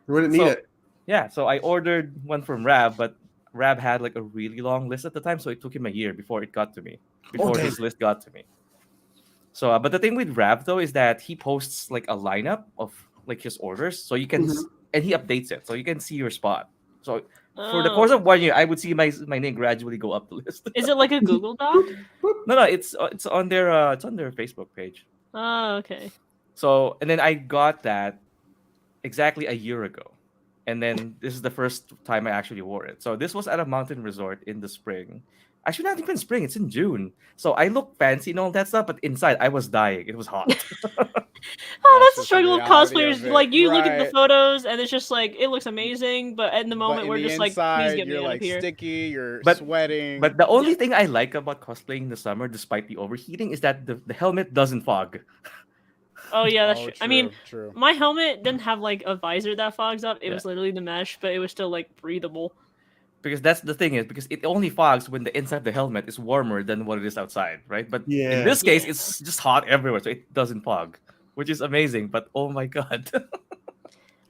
wouldn't need So it. yeah, so I ordered one from Rab, but Rab had like a really long list at the time, so it took him a year before it got to me. Before damn. his list got to me. So, but the thing with Rab though is that he posts like a lineup of like his orders, so you can Mhm. and he updates it, so you can see your spot. So for the Oh. course of 1 year, I would see my name gradually go up the list. Is it like a Google Doc? No, it's on their Facebook page. Oh, okay. So and then I got that exactly a year ago, and then this is the first time I actually wore it. So this was at a mountain resort in the spring. Actually, not even spring; it's in June. So I look fancy and all that stuff, but inside I was dying. It was hot. Oh, that's the just the struggle of reality cosplayers. of it. Like you look at the Right. photos and it's just like it looks amazing, but in the But moment in we're the just like, please inside, get me you're out like of here. sticky, you're But- sweating. But the only thing I like about cosplaying in the summer, despite the overheating, is that the helmet doesn't fog. Oh yeah, that's Oh, true. I mean, true. my helmet didn't have like a visor that fogs up. It Yeah. was literally the mesh, but it was still like breathable. Because that's the thing is because it only fogs when the inside of the helmet is warmer than what it is outside, right? But Yeah. in this case, Yeah. it's just hot everywhere, so it doesn't fog, which is amazing. But oh my god,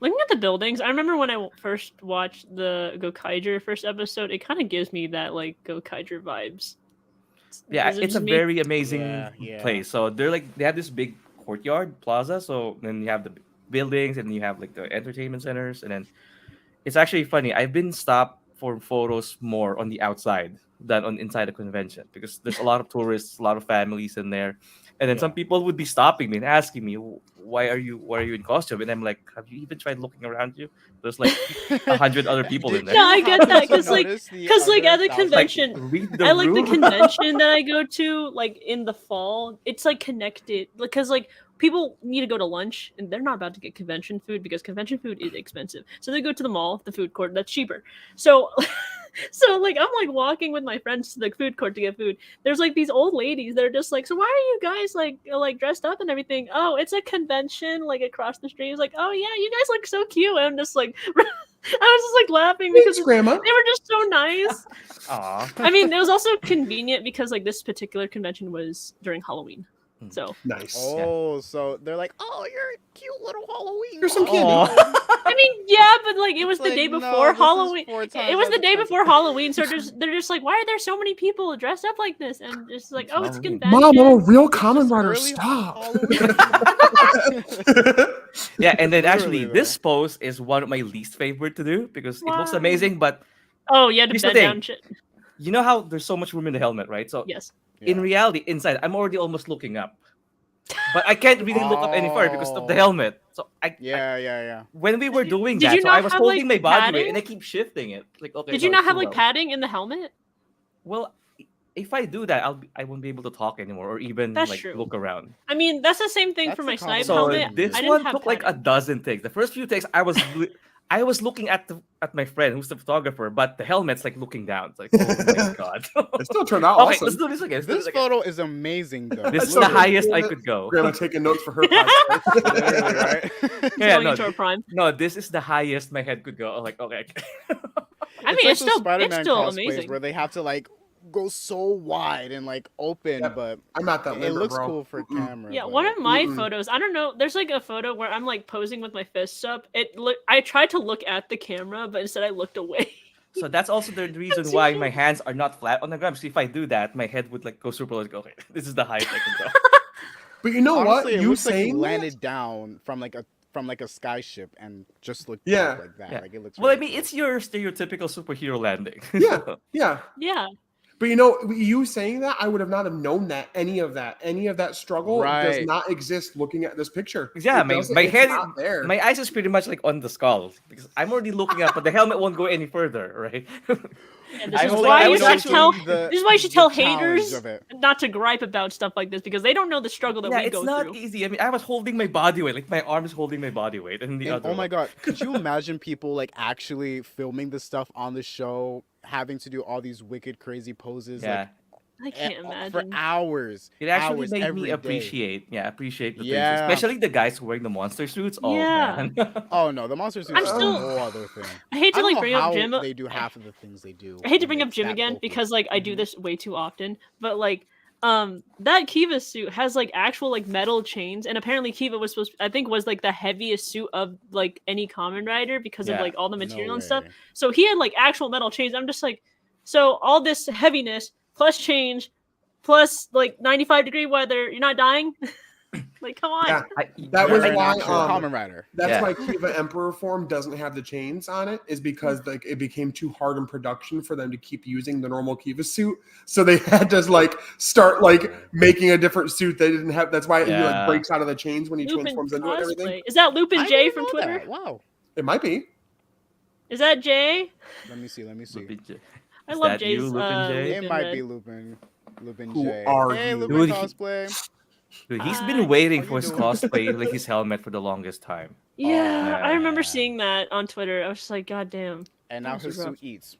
Looking at the buildings, I remember when I first watched the Gokaiger first episode, it kind of gives me that like Gokaiger vibes. Yeah, Is it it's a just me? very amazing Yeah. place. So they have this big courtyard plaza. So then you have the buildings and you have like the entertainment centers, and then it's actually funny. I've been stopped for photos more on the outside than on inside the convention because there's a lot of tourists, a lot of families in there, and then some Yeah. people would be stopping me and asking me, why are you in costume?" And I'm like, "Have you even tried looking around you? There's like 100 other people in there." No, I get happen that, to 'cause, like- notice the Because like at other the 1,000 convention, Read the I like the room. convention that I go to, like in the fall. It's like connected because like people need to go to lunch and they're not about to get convention food because convention food is expensive. So they go to the mall, the food court that's cheaper. So so like I'm like walking with my friends to the food court to get food. There's like these old ladies that are just like, so why are you guys like dressed up and everything? Oh, it's a convention like across the street. It's like, oh yeah, you guys look so cute. And I'm just like I was just like laughing because Thanks, Grandma. they were just so nice. Aw. I mean, it was also convenient because like this particular convention was during Halloween. So Nice. Oh, so they're like, oh, you're a cute little Halloween. Here's some girl." candy. I mean, yeah, but like it was It's the day like, no, before this is Halloween. 4 times It was the as day expensive. before Halloween, so they're just like, why are there so many people dressed up like this? And it's like, It's oh, it's Halloween. convention. Mom, I'm a real It's common just rider. early Stop. Halloween. Yeah, and then actually Literally, this pose is one of my least favorite to do because it looks Why? amazing, but Oh, you had to Here's the bend thing. down shit. you know how there's so much room in the helmet, right? So Yes. in Yeah. reality, inside, I'm already almost looking up. But I can't really look up any further because of the Oh. helmet. So Yeah. when we were doing Did that, you so I not was have, holding like, my body weight padding? and I keep shifting it. Like, okay, Did you no, not it's have too like low. padding in the helmet? Well, if I do that, I won't be able to talk anymore or even That's like true. look around. I mean, that's the same thing That's for a my snipe compliment. So helmet. this I didn't one have took like a padding. dozen takes. The first few takes, I was looking at my friend who's the photographer, but the helmet's like looking down. It's like, oh my god. It still turned out Okay, awesome. let's do this again. Let's do This this again. photo is amazing, though. This is So the good. highest I Grandma- could go. Grandma taking notes for her podcast. Literally, right? Yeah, Going no, into our prime. no, this is the highest my head could go. I'm like, okay. I mean, it's like the still Spider-Man still cosplays amazing. where they have to like go so wide and like open, Yep. but I'm not that it limber, looks bro. cool for Mm-mm. camera. Yeah, but- one of my Mm-mm. photos. I don't know. There's like a photo where I'm like posing with my fists up. I tried to look at the camera, but instead I looked away. So that's also the reason That's why usually- my hands are not flat on the ground. So if I do that, my head would like go super low. Like, okay, this is the highest I can go. But you know Honestly, what? it You looks like saying you that? landed down from like a sky ship and just looked Yeah. up like that. Yeah. Like it looks. Well, I really mean, cool. it's your stereotypical superhero landing. Yeah. Yeah. Yeah. But you know, you saying that, I would have not have known that any of that struggle does Right. not exist looking at this picture. Yeah, It my doesn't- my it's head, not there. my eyes is pretty much like on the skull because I'm already looking up, but the helmet won't go any further, right? And this I is was why like- I you was should actually- tell. the- This is why you should the tell challenge haters of it. not to gripe about stuff like this because they don't know the struggle that Yeah, we it's go not through. easy. I mean, I was holding my body weight, like my arm is holding my body weight, and the And, other. oh my one. god, could you imagine people like actually filming this stuff on the show, having to do all these wicked, crazy poses? Yeah, I can't For imagine. hours. it actually hours made every me day. appreciate the Yeah. things, especially the guys wearing the monster suits. Oh Yeah. man. Oh no, the monster suit I'm is a still- whole other thing. I hate I to don't like know bring up how Jim. they do half of the things they do. I hate to when bring up it's Jim that again focused. because like I do Mhm. this way too often. But like that Kiva suit has like actual like metal chains, and apparently Kiva was supposed I think was like the heaviest suit of like any Kamen Rider because of Yeah. like all the No material and stuff. way. So he had like actual metal chains. I'm just like, so all this heaviness plus change plus like 95-degree weather, you're not dying? Like, come on. Yeah. I- That You're was an why, actual Kamen Rider. That's Yeah. why Kiva Emperor form doesn't have the chains on it, is because like it became too hard in production for them to keep using the normal Kiva suit. So they had to like start like making a different suit they didn't have. That's why he Yeah. like breaks out of the chains when he Lupin transforms into it and everything. cosplay. Is that Lupin I J didn't from know Twitter? that. Wow. It might be. Is that Jay? Let me see. Lupin J. I Is love that Jay's. you, Lupin J? It Lupin might Red. be Lupin. Lupin Who J. are Hey, you? Lupin Dude, cosplay. Dude, he's Hi. been waiting How for you his doing? cosplay, like his helmet, for the longest time. Yeah, I remember yeah. seeing that on Twitter. I was just like, God damn. And now That his was rough. suit eats.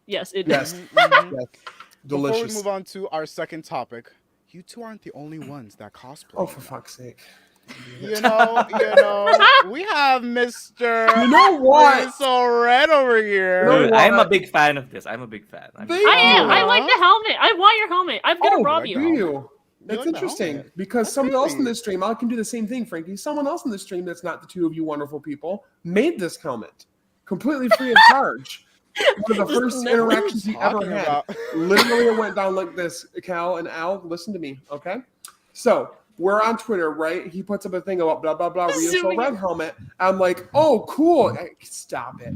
Yes, it Yes. does. Mhm, mhm. Yes. Before we Delicious. move on to our second topic, you two aren't the only ones that cosplay. Oh, for fuck's sake. You know, we have Mr. You know what? So Red over here. You know Dude, what? I'm a big fan of this. I'm a big fan. Thank I am. I you. like the helmet. I want your helmet. I'm gonna Oh, rob do you. you? That's like the interesting helmet. because That's someone else in crazy. this stream, I can do the same thing, Frankie. Someone else in the stream that's not the two of you wonderful people made this helmet completely free of charge. One of the Just first never- What are you interactions we ever talking had. about? Literally, it went down like this. Cal and Al, listen to me, okay? So we're on Twitter, right? He puts up a thing about blah blah blah. Rio Zooming Red in. helmet. I'm like, oh, cool. Stop it.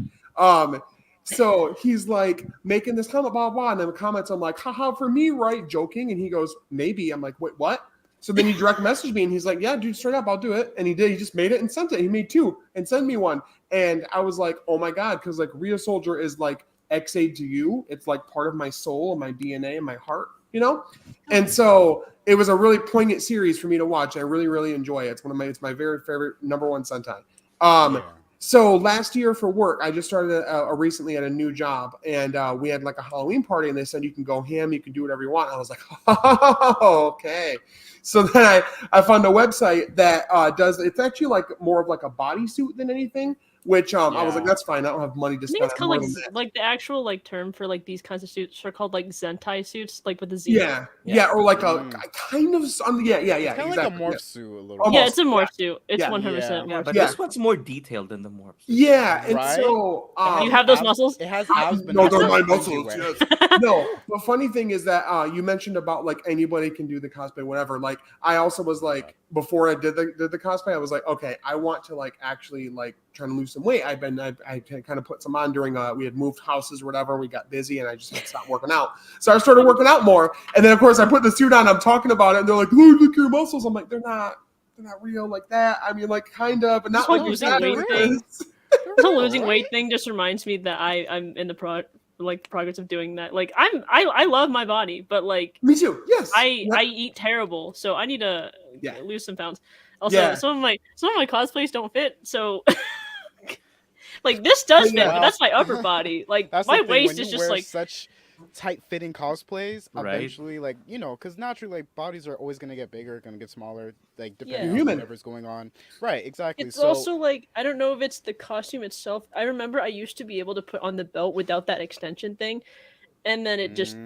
So he's like making this comment, blah blah, and then the comments, I'm like, haha, for me, right? Joking, and he goes, maybe. I'm like, wait, what? So then he direct messaged me, and he's like, yeah, dude, straight up, I'll do it. And he did. He just made it and sent it. He made 2 and sent me one, and I was like, oh my god, because like Rio Soldier is like XA to you. It's like part of my soul and my DNA and my heart, you know. And so it was a really poignant series for me to watch. I really, really enjoy it. It's my very favorite #1 Sentai. Yeah. So last year for work, I just started recently at a new job, and we had like a Halloween party, and they said you can go ham, you can do whatever you want. And I was like, oh, okay. So then I found a website that does. It's actually like more of like a bodysuit than anything. Which I was like, Yeah. that's fine. I don't have money to I think spend it's on called more than that. like the actual like term for like these kinds of suits are called like Zentai suits, like with the Z. Yeah, or like a kind of. It's Yeah, kind of like a exactly, morph yeah. suit a little. Almost. Yeah, it's a morph suit. It's Yeah. 100% Yeah. Yeah, morph but suit. Yeah. this one's more detailed than the morph. Yeah, and Right? so You have those abs- muscles? It has abs, but no, not they're so my cringy muscles. way. Yes. No, the funny thing is that you mentioned about like anybody can do the cosplay, whatever. Like I also was like before I did the cosplay, I was like, okay, I want to like actually like trying to lose some weight. I kind of put some on during we had moved houses or whatever. We got busy and I just had to stop working out. So I started working out more, and then of course I put the suit on. I'm talking about it, and they're like, "Look at your muscles." I'm like, they're not real like that. I mean, like kind of, but not This whole like losing exactly weight like thing. this. The whole losing weight thing just reminds me that I'm in the progress of doing that. Like I love my body, but like Me too. Yes. I eat terrible, so I need to Yeah. lose some pounds. Also, Yeah. some of my cosplays don't fit, so like this does fit, but that's my upper body. Like That's my the thing, waist when is you just wear like such tight-fitting cosplays. Right. Eventually, like because naturally, like bodies are always gonna get bigger, gonna get smaller, like depending Yeah. on Human. whatever's going on. Right. Exactly. it's So also like I don't know if it's the costume itself. I remember I used to be able to put on the belt without that extension thing, and then it just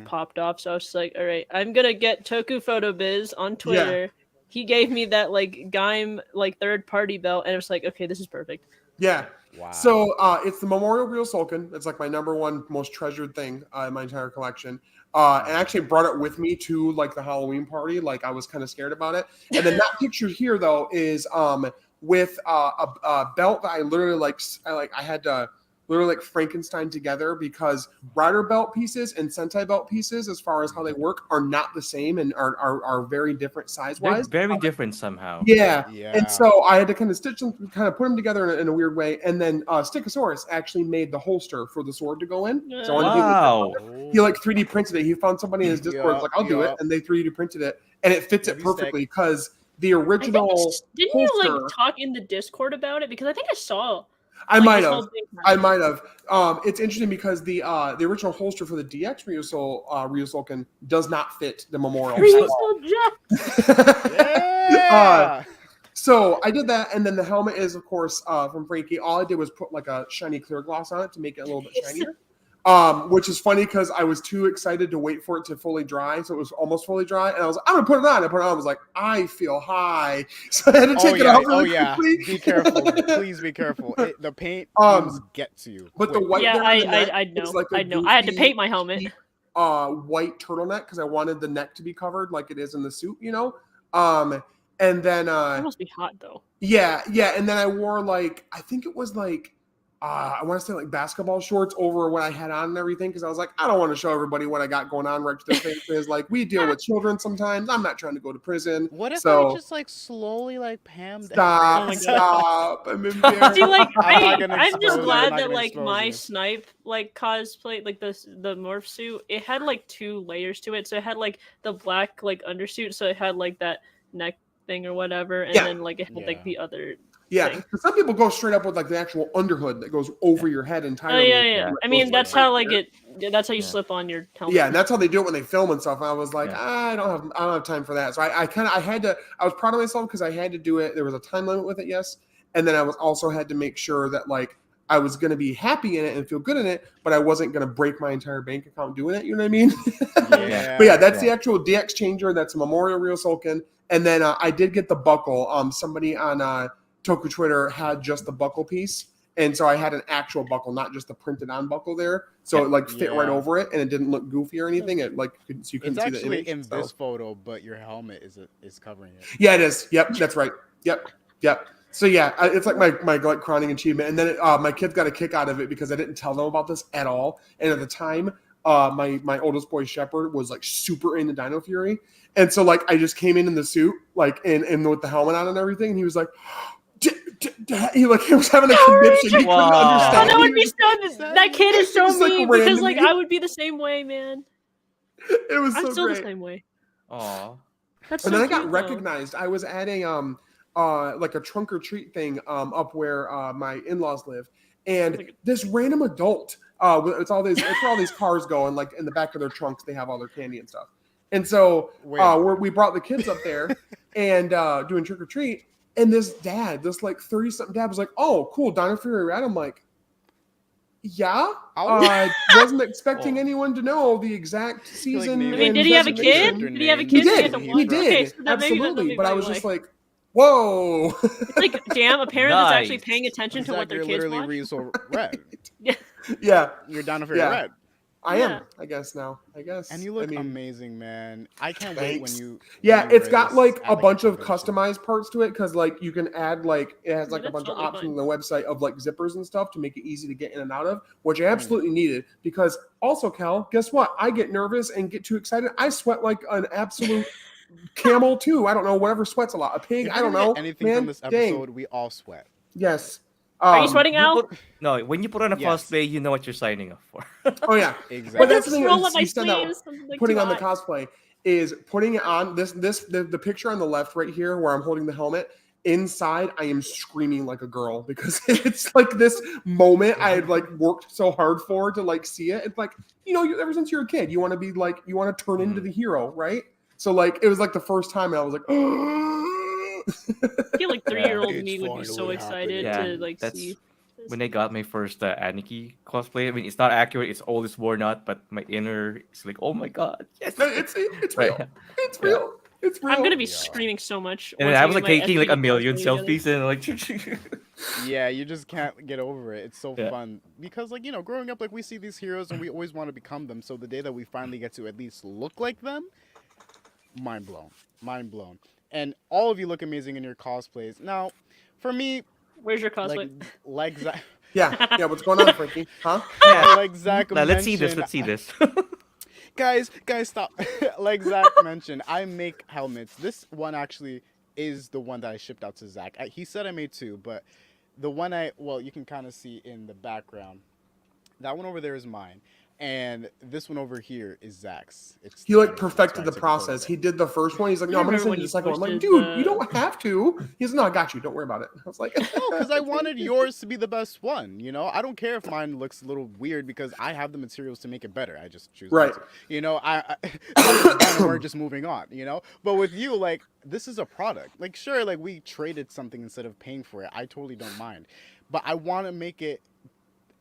popped off. So I was like, all right, I'm gonna get Toku Photo Biz on Twitter. He gave me that like Gaim like third party belt, and it was like, okay, this is perfect. Yeah. wow. So it's the Memorial Real Sulkin. It's like my #1 most treasured thing in my entire collection. And I actually brought it with me to like the Halloween party. Like I was kind of scared about it. And then that picture here though is with a belt that I literally I had to literally like Frankenstein together because rider belt pieces and Sentai belt pieces, as far as how they work, are not the same and are very different size They're wise. very different somehow. Yeah. Yeah. And so I had to kind of stitch them, kind of put them together in a weird way. And then Stickosaurus actually made the holster for the sword to go in. So I wanted to do Wow. he like 3D printed it. He found somebody in his Discord, was like, I'll do it. And they 3D printed it. And it fits it That'd be sick. perfectly because the original Didn't you like holster, talk in the Discord about it? Because I think I saw. I like, might this have. whole thing I happening. might have. It's interesting because the original holster for the DX Ryusoulkin does not fit the Memorial. Ryusoul Jack. Yeah. So I did that, and then the helmet is, of course, from Frankie. All I did was put like a shiny clear gloss on it to make it a little bit shinier. Which is funny because I was too excited to wait for it to fully dry, so it was almost fully dry, and I was like, I'm gonna put it on. I put it on. I was like, I feel high, so I had to take it out really quickly. Be careful. Please be careful. The paint fumes get to you. But the quick. white Yeah, down the neck I is know. like a I know. I had to goofy, paint my helmet. cheap, white turtleneck because I wanted the neck to be covered like it is in the suit, and then It must be hot though. yeah, and then I wore like I think it was like I want to say like basketball shorts over what I had on and everything because I was like, I don't want to show everybody what I got going on right to their faces. Like we deal with children sometimes. I'm not trying to go to prison. What if so I just like slowly like Pam? stop, Oh my God. stop. I'm embarrassed. See, like I'm not gonna I'm expose just it, I'm glad not that gonna like expose my you. snipe like cosplay like the morph suit, it had like 2 layers to it. So it had like the black like undersuit, so it had like that neck thing or whatever, and Yeah. then like it had Yeah. like the other. Yeah, thing. 'cause some people go straight up with like the actual underhood that goes over your head Oh entirely. yeah. I mean, that's how like it. that's how you Yeah. slip on your helmet. Yeah, and that's how they do it when they film and stuff. And I was like, Yeah. I don't have time for that. So I was proud of myself because I had to do it. There was a time limit with it, yes, and then I was also had to make sure that like I was going to be happy in it and feel good in it, but I wasn't going to break my entire bank account doing it. You know what I mean? Yeah. But yeah, that's the actual DX changer. That's a Memorial Ryosoken. And then I did get the buckle. Somebody on Toku Twitter had just the buckle piece. And so I had an actual buckle, not just the printed on buckle there. So it like fit right over it and it didn't look goofy or anything. It like so you couldn't It's see the actually image. in this photo, but your helmet is covering it. Yeah, it is. Yep, that's right. Yep. So yeah, it's like my like crowning achievement. And then my kids got a kick out of it because I didn't tell them about this at all. And at the time, my oldest boy Shepherd was like super into Dino Fury. And so like I just came in the suit, like and with the helmet on and everything, and he was like he was having a conniption. He couldn't understand. Oh, that would be so. That kid is so Just, like, mean ran because to like me. I would be the same way, man. It was I'm so still great. the same way. Aw. That's And so then I got cute, though. recognized. I was at a like a trunk or treat thing up where my in-laws live, and this random adult it's all these cars going like in the back of their trunks. They have all their candy and stuff. And so we brought the kids up there and doing trick or treat. And this dad, this like 30-something dad was like, "Oh, cool, Dino Fury Red." I'm like, "Yeah." Wasn't expecting anyone to know the exact season. I I mean, and did he have a kid? designation. Did he have a He kid? did. to He watch? did. Okay, so that maybe that Absolutely. doesn't But I make was me just like, "Whoa!" it's like, damn, a parent that's actually Nice. paying attention to what their kids literally watch. Ryuso Red. Yeah, You're Dino Fury Yeah. Red. I Yeah. am. I guess now. I guess. And you look I mean, amazing, man. I can't wait when Thanks. you. Yeah, when you it's wear got this like at, a bunch of convention. customized parts to it because like you can add like it has like a that's bunch of totally options fine. on the website of like zippers and stuff to make it easy to get in and out of, which I absolutely needed because also Cal, guess what? I get nervous and get too excited. I sweat like an absolute camel too. I don't know, whatever sweats a lot. A pig, If I you're don't gonna know. get anything Man, from this dang. episode, we all sweat. Yes. Are you sweating, You Al? when you put on a Yes. cosplay, you know what you're signing up for. Oh yeah. Exactly. But that's the Just thing. roll up my You said that sleeves. I'm, like, putting too on the hot. cosplay is putting it on the picture on the left right here where I'm holding the helmet. Inside, I am screaming like a girl because it's like this moment I had like worked so hard for to like see it. It's like, ever since you're a kid, you want to be like, you want to turn into the hero, right? So like, it was like the first time and I was like, I feel like 3-year-old It's me would be so finally excited happening. to like That's see. when I got my first Aniki cosplay. I mean, it's not accurate. It's old. It's worn out. But my inner is like, oh my god, yes! it's real. Right. It's real. It's real. I'm gonna be Yeah. screaming so much. And once I was get like my taking like a SPD million cosplay together. selfies and like. Yeah, you just can't get over it. It's so Yeah. fun because, like, growing up, like, we see these heroes and we always want to become them. So the day that we finally get to at least look like them, mind blown. And all of you look amazing in your cosplays. Now, for me, Where's your cosplay? like Zach, Yeah. What's going on, Frankie? Huh? like Zach Let's see this. mentioned, Let's see this. guys, stop. Like Zach mentioned, I make helmets. This one actually is the one that I shipped out to Zach. He said I made 2, but the one you can kind of see in the background. That one over there is mine. And this one over here is Zach's. He like perfected the process. He did the first one. He's like, no, I'm gonna remember send when you the you second one. I'm like, posted dude, the- you don't have to. He's no, I got you. Don't worry about it. I was like, No, because I wanted yours to be the best one. I don't care if mine looks a little weird because I have the materials to make it better. I just choose Right. not to. We're just moving on. But with you, like, this is a product. Like, sure, like we traded something instead of paying for it. I totally don't mind, but I want to make it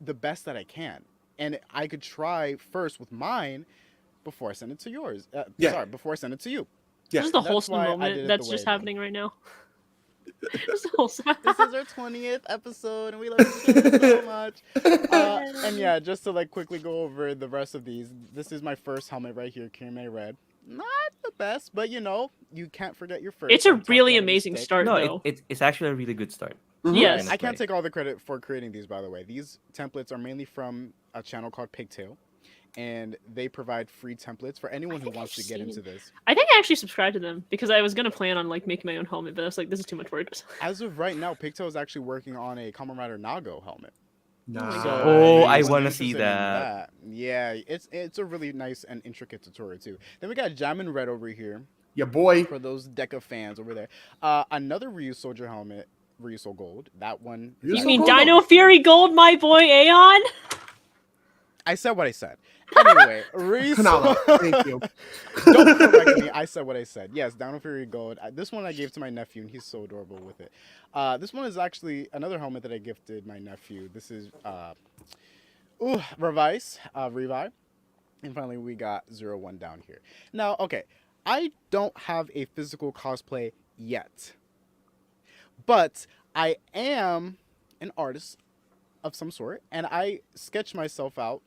the best that I can, and I could try first with mine before I send it to yours. Sorry, before I send it to you. Yeah. This is the That's wholesome why I did moment it that's the just way I did. happening right now. This is wholesome. This is our 20th episode, and we love each other so much. And yeah, just to like quickly go over the rest of these, this is my first helmet right here, KAMEN Red. Not the best, but you can't forget your first. It's a I talked really about amazing mistake. start, No, though. it's actually a really good start. Yes. I can't take all the credit for creating these, by the way. These templates are mainly from a channel called Pigtail, and they provide free templates for anyone who think wants I've to get seen- into this. I think I actually subscribed to them because I was gonna plan on like making my own helmet, but I was like, this is too much work. As of right now, Pigtail is actually working on a Kamen Rider Nago helmet. Nah. So, Oh, if I anyone's wanna see interested in that. Yeah, it's a really nice and intricate tutorial too. Then we got Jamin Red over here Yeah, boy. for those Deca fans over there. Another Ryu Soldier helmet, Ryu Soul Gold. That one. Ryu You Soul mean Gold. Dino Fury Gold, my boy Aeon? I said what I said. Anyway, Kanala, thank you. Don't correct me. I said what I said. Yes, Down of Fury Gold. This one I gave to my nephew, and he's so adorable with it. This one is actually another helmet that I gifted my nephew. This is Revive. And finally, we got 01 down here. Now, okay, I don't have a physical cosplay yet, but I am an artist of some sort, and I sketch myself out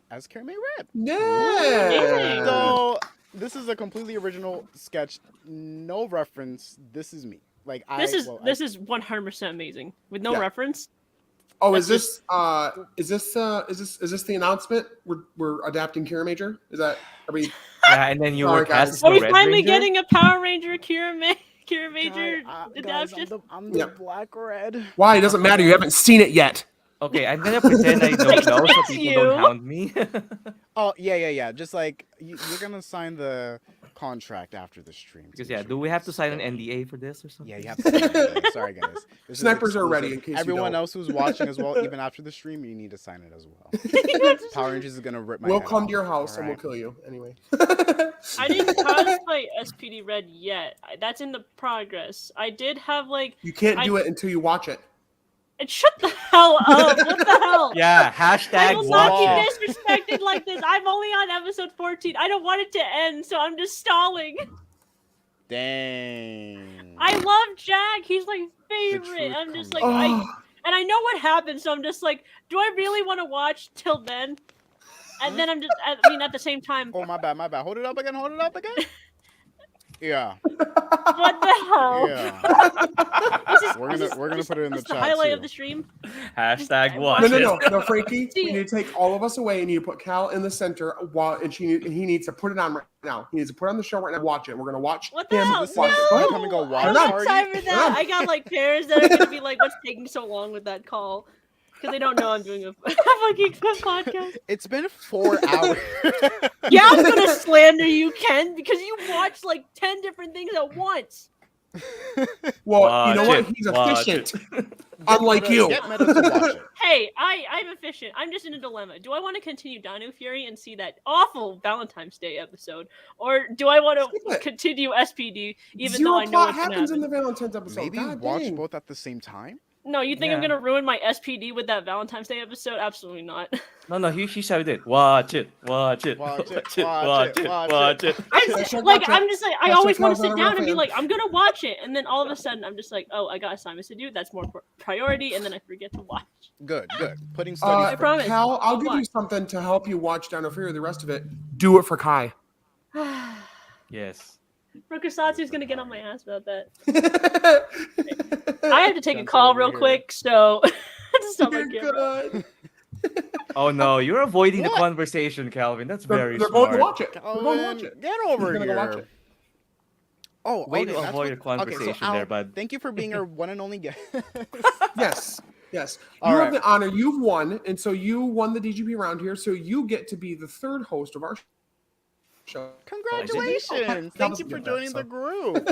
as KAMEN Red. Yeah. So this is a completely original sketch, no reference. This is me. Like This is 100% amazing with no Yeah. reference. Oh, That's is this the announcement? We're adapting Kira Major? Is that are we? Yeah, and then you Sorry, were cast guys. as Are the we Red finally Ranger? getting a Power Ranger Kira Major Guys, adaptation? I'm the Yeah. black red. Why? It doesn't matter. You haven't seen it yet. Okay, I'm gonna pretend I don't know so people you. don't hound me. Oh yeah. Just like you're gonna sign the contract after the stream. to Because make yeah, sure do we have to it's sign an done. NDA for this or something? Yeah, you have to. Sign an NDA. Sorry, guys. This is Snipers are ready exclusive. in case you Everyone don't. else who's watching as well, even after the stream, you need to sign it as well. Power Rangers is gonna rip my. We'll head come off, to your house and we'll alright? kill you anyway. I didn't cosplay SPD Red yet. That's in the progress. I did have like. You can't do it until you watch it. And shut the hell up! What the hell? Yeah, I hashtag will not watch be it. disrespected like this. I'm only on episode 14. I don't want it to end, so I'm just stalling. Dang. I love Jack. He's my truth favorite. I'm just like, comes Oh, and I know what happened, so I'm just like, do I really want to watch till then? And then I'm just, I mean, at the same time, Oh my bad. Hold it up again. Yeah. what the hell? Yeah. This is- We're this gonna is- put it in this the is chat, highlight too. of the stream. Hashtag No, watch no, it. no, Frankie. See- We need to take all of us away, and you put Cal in the center. And he needs to put it on right now. He needs to put it on the show right now. Watch it. We're gonna watch What the him hell? This is watch it. Go ahead. becoming a I watch don't Why have party. time for that. I got like parents that are gonna be like, "What's taking so long with that call?" Because they don't know I'm doing a fucking podcast. It's been 4 hours. Yeah, I'm gonna slander you, Ken, because you watch like 10 different things at once. Well, you know Watch what? it. He's Watch efficient, unlike you. Get Meta to watch it. Hey, I'm efficient. I'm just in a dilemma. Do I want to continue Dino Fury and see that awful Valentine's Day episode, or do I want Skip to it. continue SPD even Zero though I know plot what's gonna happens in happen? the Valentine's episode. Maybe God watch dang. both at the same time. No, you think I'm Yeah. gonna ruin my SPD with that Valentine's Day episode? Absolutely not. No, he shouted it. Watch it. Watch it. Watch it, Watch it. watch Watch it, it. watch Watch it. it. Hashtag Like watch I'm it. just like I Hashtag always want Kyle's to not sit a down real and be fan. like, I'm gonna watch it, and then all of a sudden I'm just like, oh, I got assignments to do. That's more priority, and then I forget to watch. Good. Putting studies I first. promise. Cal, I'll I'll give you watch. something to help you watch Dino Fury. The rest of it, do it for Kai. Yes. Rokusatsu's gonna get on my ass about that. I I have to take a Guns call over real here. quick, so just stop my You're camera. good. Oh no, you're avoiding the What? conversation, Calvin. That's very They're going smart. to watch it. They're going to watch Calvin, it. get over They're gonna here. go watch it. Oh, Way okay, to that's avoid what- a conversation Al, there, bud. Thank you for being our one and only guest. Yes. Yes. All You right. have the honor. You've won, and so you won the DGP round here. So you get to be the third host of our show. Congratulations! Thank you for Yeah, joining so- the group.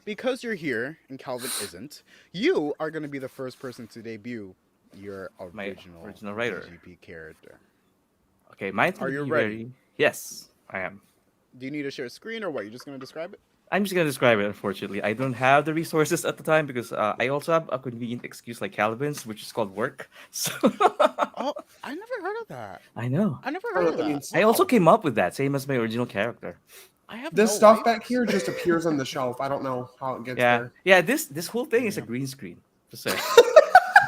Because you're here and Calvin isn't, you are going to be the first person to debut your My original writer. DGP character. Okay, mine's Are gonna you be ready? very- Yes, I am. Do you need to share a screen or what? You're just going to describe it? I'm just gonna describe it. Unfortunately, I don't have the resources at the time because I also have a convenient excuse like Calvin's, which is called work. So Oh, I never heard of that. I know. I never I heard don't of know what that that. means. I also came up with that, same as my original character. I have This no stuff life. back here just appears on the shelf. I don't know how it gets Yeah, there. yeah. This whole thing is a Yeah. green screen. Just saying.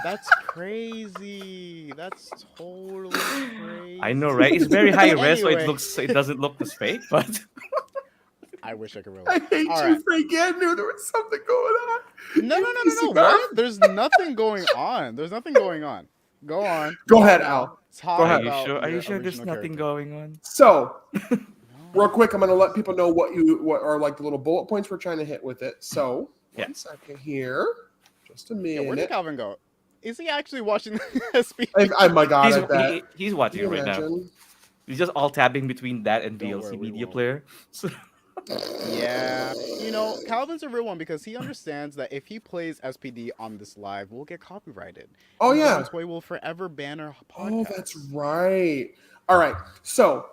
That's crazy. That's totally crazy. I know, right? It's very high res, so Anyway. it doesn't look this fake, but I wish I could I relate. hate All you, right. Frankie. I knew there was something going on. No. What? There's nothing going on. There's nothing going on. Go on. Go ahead, Al. Talk Go ahead. about Are you your sure there's original nothing character. going on? So, real quick, I'm going to let people know what are like the little bullet points we're trying to hit with it. So, Yeah. 1 second here. Just a Yeah, where did minute. Calvin go? Is he actually watching the SP? Oh my god, I bet. He's watching it Can you right now. imagine? He's just all tabbing between that and Don't DLC worry, we media won't. player. So, Yeah, Calvin's a real one because he understands that if he plays SPD on this live, we'll get copyrighted. Oh And yeah. Toy will forever ban our Oh, podcast. that's right. All right. So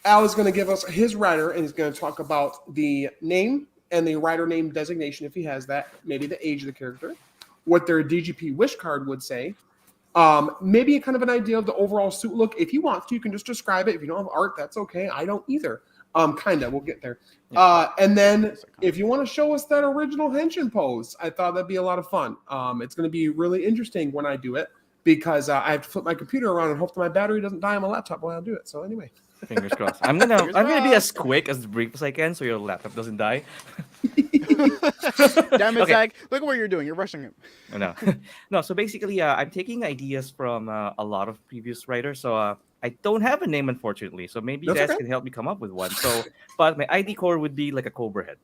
Al is going to give us his writer, and he's going to talk about the name and the writer name designation, if he has that, maybe the age of the character, what their DGP wish card would say, maybe kind of an idea of the overall suit look. If you want to, you can just describe it. If you don't have art, that's okay. I don't either. Kind of. We'll get there. And then if you want to show us that original Henshin pose, I thought that'd be a lot of fun. It's going to be really interesting when I do it because I have to flip my computer around and hope that my battery doesn't die on my laptop while I do it. So anyway. Fingers crossed. I'm gonna be as quick as brief as I can so your laptop doesn't die. Damn it, Okay. Zach. Look at what you're doing. You're rushing it. No, no. So basically, I'm taking ideas from a lot of previous writers. So I don't have a name, unfortunately. So maybe you That's guys okay. can help me come up with one. So, but my ID core would be like a Cobra head.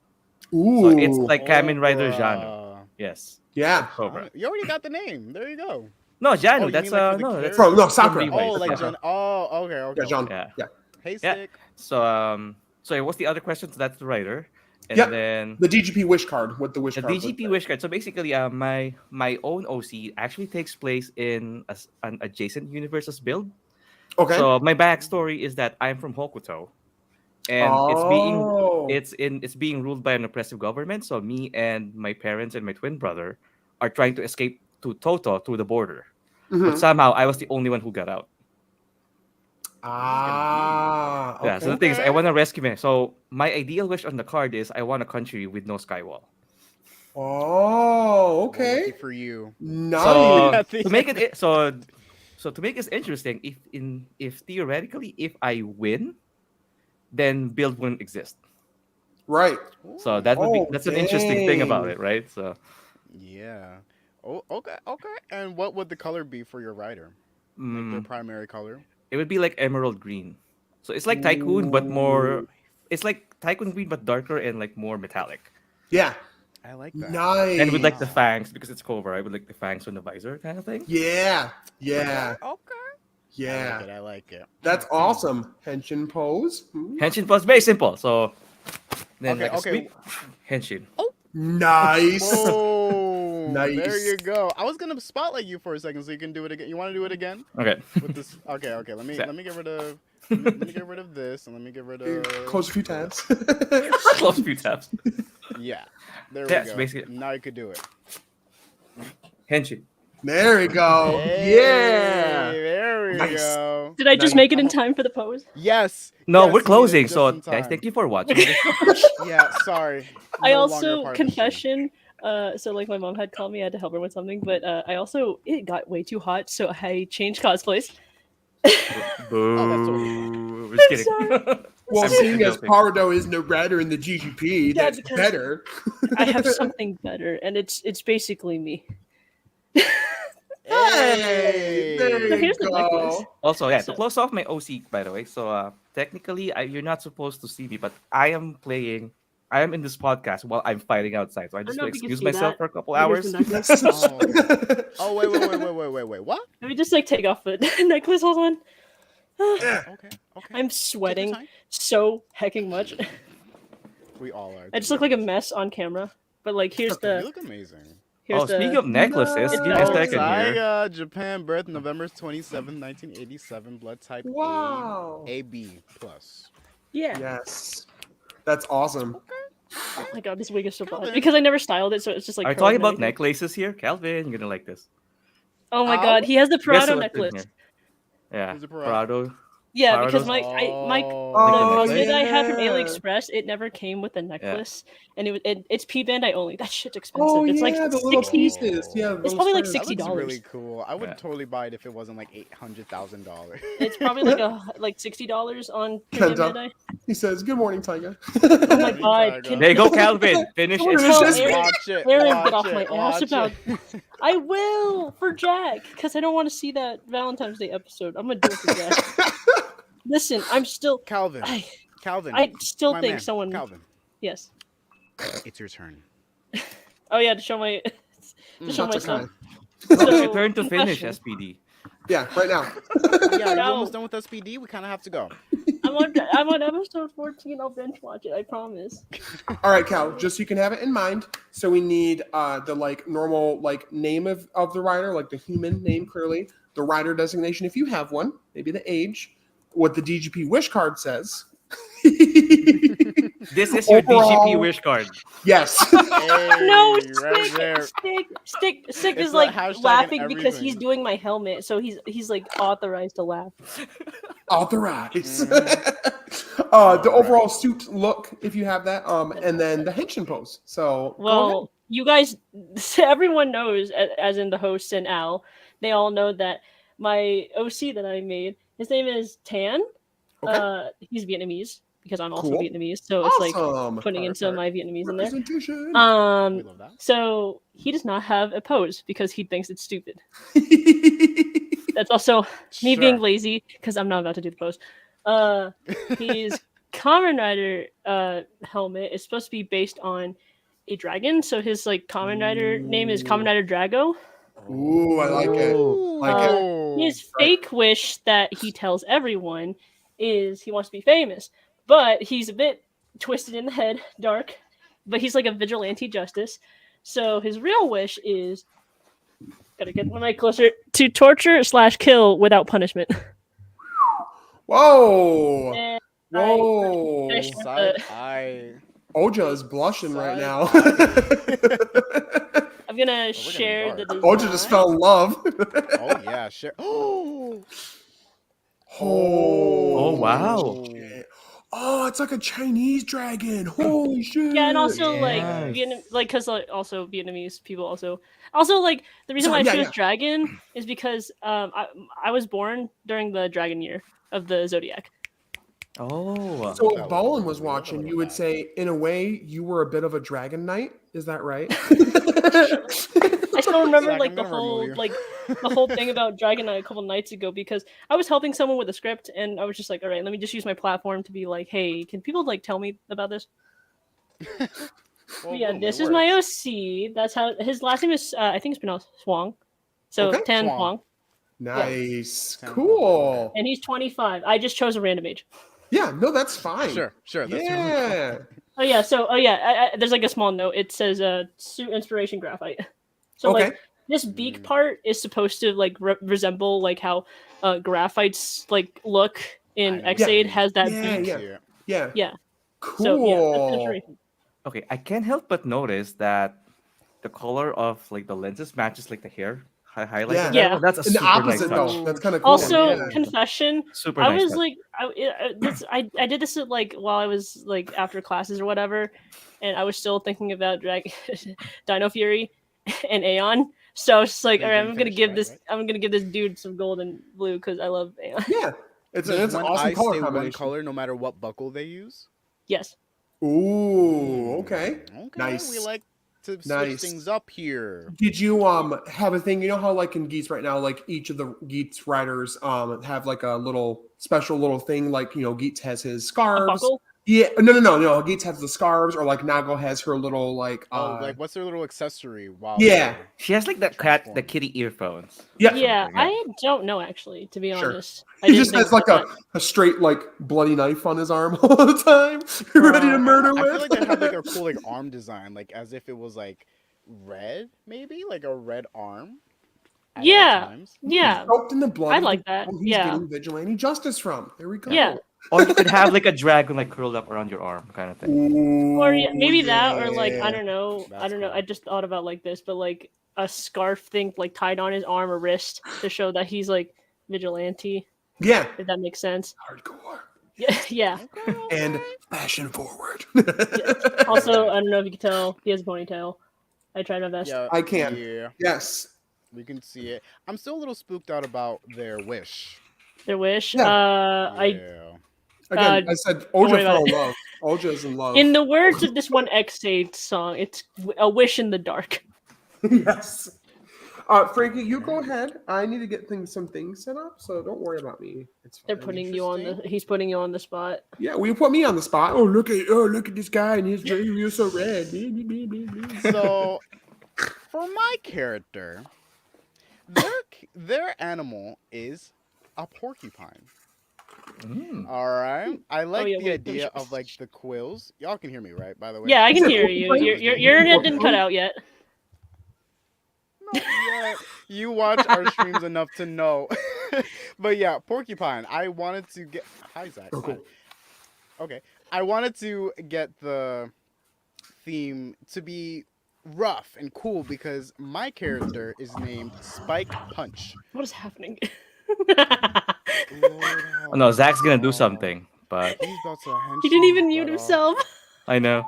Ooh. So it's like Kamen Rider Jano. Jano. Yes, Yeah. Cobra. You already got the name. There you go. No, Jano. Oh, you that's mean like for the no, that's character? No, Sakura. Levi's, Oh, like yeah. John. Oh, okay. Yeah, John. Yeah. Yeah. Hey, Yeah. Stick. So so what's the other question? So that's the writer, and Yep. then The DGP wish card. What the wish the card would DGP say. wish card. So basically, my own OC actually takes place in an adjacent universe's build. Okay. So my backstory is that I'm from Hokuto, and Oh. it's being ruled by an oppressive government. So me and my parents and my twin brother are trying to escape to Toto through the border, but Mhm. somehow I was the only one who got out. Ah. Yeah. So the Okay. thing is, I want to rescue me. So my ideal wish on the card is I want a country with no skywall. Oh, Well, okay. lucky for you. Nice. So At the to make it so to make this interesting, if theoretically if I win, then build wouldn't exist. Right. So that would be Oh, that's an interesting thing about dang. it, right? So Yeah. Oh, okay. And what would the color be for your rider? Like their mm, primary color? it would be like emerald green. So it's like Tycoon, but more. Ooh. It's like Tycoon green, but darker and like more metallic. Yeah. I like that. Nice. And with like the fangs, because it's Cobra, I would like the fangs on the visor kind of thing. Yeah. Yeah. Okay. Yeah. I like it. That's awesome. Henshin pose. Hmm. Henshin plus very simple. So then Okay, like a okay. sweep, Henshin. Nice. Boom. There Nice. you go. I was gonna spotlight you for a second so you can do it again. You want to do it again Okay. with this? Okay. Let me Yeah. get rid of. Let me get rid of this and let me get rid of. Close a few tabs. Close a few tabs. Yeah. There Yeah, we so go. basically- Now you could do it. Henshin. There we go. Hey, Yeah. There we Nice. go. Did I just Nice. make it in time for the pose? Yes. No, yes, we're you did it closing. just So in guys, time. thank you for watching. Yeah. Sorry. I No longer a also part of the show. confession. So like my mom had called me, I had to help her with something, but I also it got way too hot, so I changed cosplays. Boo. We're just kidding. sorry. Well, I'm seeing as joking. Pardo is no rider in the GGP, Yeah, that's because- better. I have something better, and it's basically me. Hey, there So you here's the necklace. go. Also, yeah, to So- close off my OC, by the way. So technically, you're not supposed to see me, but I am in this podcast while I'm fighting outside. So I just know to if you can excuse see myself that. for a couple Here's hours. the necklace. Oh, wait. What? Let me just like take off the necklace. Hold on. Yeah. Okay. I'm Take your sweating time. so hecking much. We all are. I just look like a mess on camera. But like, here's You the look amazing. here's Oh, the. speaking of necklaces, give me a Nice. second here. Osaka, Japan, birth November 27, 1987, blood type Wow. AB plus. Yeah. Yes. That's awesome. Oh my god, this wig is so bad Calvin. because I never styled it, so it's just like. Are we curls talking and about everything. necklaces here? Calvin, you're gonna like this. Oh my Ow. god, he has the Guess Prado what's in necklace. here? Yeah, Who's the Prado? Prado. Yeah, Prada's- because my Oh, the wig I had from yeah. AliExpress, it never came with a necklace, and it's P band I only. That shit's expensive. Oh, it's yeah, like the little 60. pieces. Yeah, It's those probably like threads. That looks $60. really cool. I would Yeah. totally buy it if it wasn't like $800,000. It's probably like $60 on Premium Penta. Bandai. He says, "Good morning, Tiger." Oh my god! Tiger. There you go, Calvin. Finish Someone it. tell Finish Aaron, Watch it. Aaron, watch get off it, my ass watch about. it. I will for Jack because I don't want to see that Valentine's Day episode. I'm gonna do it for Jack. Listen, I'm still. Calvin. I Calvin. still my think man, someone. Calvin, Yes. it's your turn. Oh yeah, to show my. To show Shots are myself. kind. It's So, your turn to finish, confession. SPD. Yeah, right now. Yeah, you're No. almost done with SPD. We kind of have to go. I'm I'm on episode 14. I'll binge watch it. I promise. All right, Cal, just so you can have it in mind. So we need the like normal like name of the rider, like the human name clearly, the rider designation if you have one, maybe the age, what the DGP wish card says. This is your Overall- DGP wish card. Yes. No, right there. Stick It's is the like hashtag and laughing because he's everything. doing my helmet, so he's like authorized to laugh. Authorize. Mm-hmm. The overall suit look, if you have that, and then the henshin pose. So go ahead. Well, you guys, everyone knows, as in the hosts and Al, they all know that my OC that I made, his name is Tan. Okay. He's Vietnamese because I'm also Cool. Vietnamese, so it's like Awesome. putting in some of my Vietnamese in there. Representation. We love that. So he does not have a pose because he thinks it's stupid. That's also me being Sure. lazy because I'm not about to do the pose. His Kamen Rider helmet is supposed to be based on a dragon, so his like Kamen Rider name is Kamen Rider Drago. Ooh, I like it. Like it. His Right. fake wish that he tells everyone is he wants to be famous, but he's a bit twisted in the head, dark, but he's like a vigilante justice. So his real wish is gotta get my mic closer to torture/kill without punishment. Whoa. And Whoa. finished with Side eye. Oja is blushing right now. I'm gonna getting share the dark. Oja just fell in love. Oh yeah, sure. Oh. Oh, wow. shit. Oh, it's like a Chinese dragon. Holy shit. Yeah, and also Yeah. like Vietnam, like because also Vietnamese people also like the reason why I Sorry, yeah, chose dragon is because I was born during the dragon year of the zodiac. Oh. So That if was Bolin was weird. watching, What you would about say, in a way, you were a bit of a dragon knight. Is that right? I still remember Zach, like I'm the gonna whole remove you. the whole thing about Dragon Knight a couple nights ago because I was helping someone with a script and I was just like, all right, let me just use my platform to be like, hey, can people like tell me about this? Well, Yeah, boom, this it is my works. OC. That's how his last name is. I think it's pronounced Swang. So Okay. Tan Swang. Huang, Nice. Sounds Cool. and he's 25. I just chose a random age. Yeah, no, that's fine. Sure. That's really Yeah. Oh yeah, so there's like a small note. It says suit inspiration graphite. So Okay. like this beak part is supposed to like resemble like how graphites like look in I know. Xaid has that Yeah, beak. yeah. Yeah. Yeah. Yeah. Cool. So yeah, that's inspiration. Okay, I can't help but notice that the color of like the lenses matches like the hair highlight. Yeah. Yeah. That's a And the super opposite, nice touch. though. That's kind of cool. Also, Yeah. confession. Super I nice was touch. like, I did this at, like while I was like after classes or whatever, and I was still thinking about Dino Fury and Aeon. So I was just like, You all right, didn't finish, right? I'm gonna give this dude some gold and blue because I love Aeon. Yeah. It's Does an one awesome eye color stay one combination. color no matter what buckle they use? Yes. Ooh, okay. Okay. Nice. We like to switch Nice. things up here. Did you have a thing? You know how like in Geats right now, like each of the Geats riders have like a little special little thing, like Geats has his A scarves. buckle. Yeah, no. Geats has the scarves, or like Nago has her little like Like what's their little accessory? While Yeah. they're- She has like the kitty earphones. Yeah. Yeah, something, yeah. I don't know actually, to be Sure. honest. I He didn't just think has like about a straight like bloody knife on his arm all the time, ready to murder I with. feel like they had like a cool like arm design, like as if it was like red, maybe like a red arm. at all Yeah. times. Yeah. Soaked in the blood. I of the like that, people he's yeah. getting vigilante justice from. There we go. Yeah. Or you could have like a dragon like curled up around your arm kind of thing. Ooh, Or maybe that, or like I yeah. don't know. I That's don't know. cool. I just thought about like this, but like a scarf thing like tied on his arm or wrist to show that he's like vigilante. Yeah. If that makes sense. Hardcore. Yeah. Yeah. And fashion forward. Also, I don't know if you can tell, he has a ponytail. I tried my best. Yeah, I can. Yeah, Yes. we can see it. I'm still a little spooked out about their wish. Their wish. Yeah. I Yeah. Again, I said don't worry Oja about for it. love. Oja's in love. in the words of this one X8 song, it's a wish in the dark. Yes. Frankie, you go ahead. I need to get some things set up, so don't worry about me. It's They're fine. putting you on the. Interesting. He's putting you on the spot. Yeah, well, you put me on the spot. Oh, look at this guy, and his you're so red. So, for my character, their animal is a porcupine. All right. I like yeah, the wait, idea of like the quills. Y'all can hear me, right? By the way. Yeah, I can Is it hear you. porcupine? Your internet didn't cut out yet. Not yet. You watch our streams enough to know. But yeah, porcupine. I wanted to get. Hi, Zach. Oh, cool. Hi. Okay. I wanted to get the theme to be rough and cool because my character is named Spike Punch. What is happening? Lord, Oh, no, Zach's gonna do oh, something, but He's about to hench He didn't even his mute butt off. himself. I know.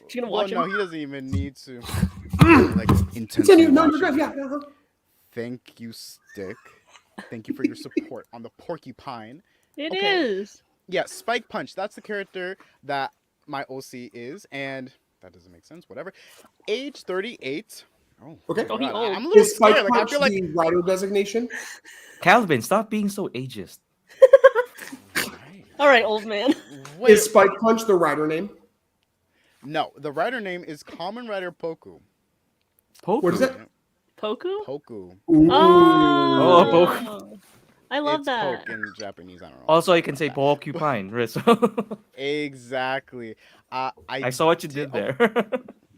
She's gonna Well, watch no, him. he doesn't even need to. Like intensely Continue. No, you're watching. good. Yeah. Uh-huh. Thank you, Stick. Thank you for your support on the porcupine. It Okay. is. Yeah, Spike Punch. That's the character that my OC is, and that doesn't make sense. Whatever. Age 38. Oh, Okay. Oh, he God, old. I'm a little Is Spike scared. Like I Punch feel like the rider designation? Calvin, stop being so ageist. All right, old man. Wait, Is Spike Punch the rider name? no, the writer name is Kamen Rider Poku. What is it? Poku? Poku. Ooh. Oh, Oh, I love It's that. Poke in Japanese. I don't know. Also, you can say porcupine. Riz. Exactly. I saw what you did there.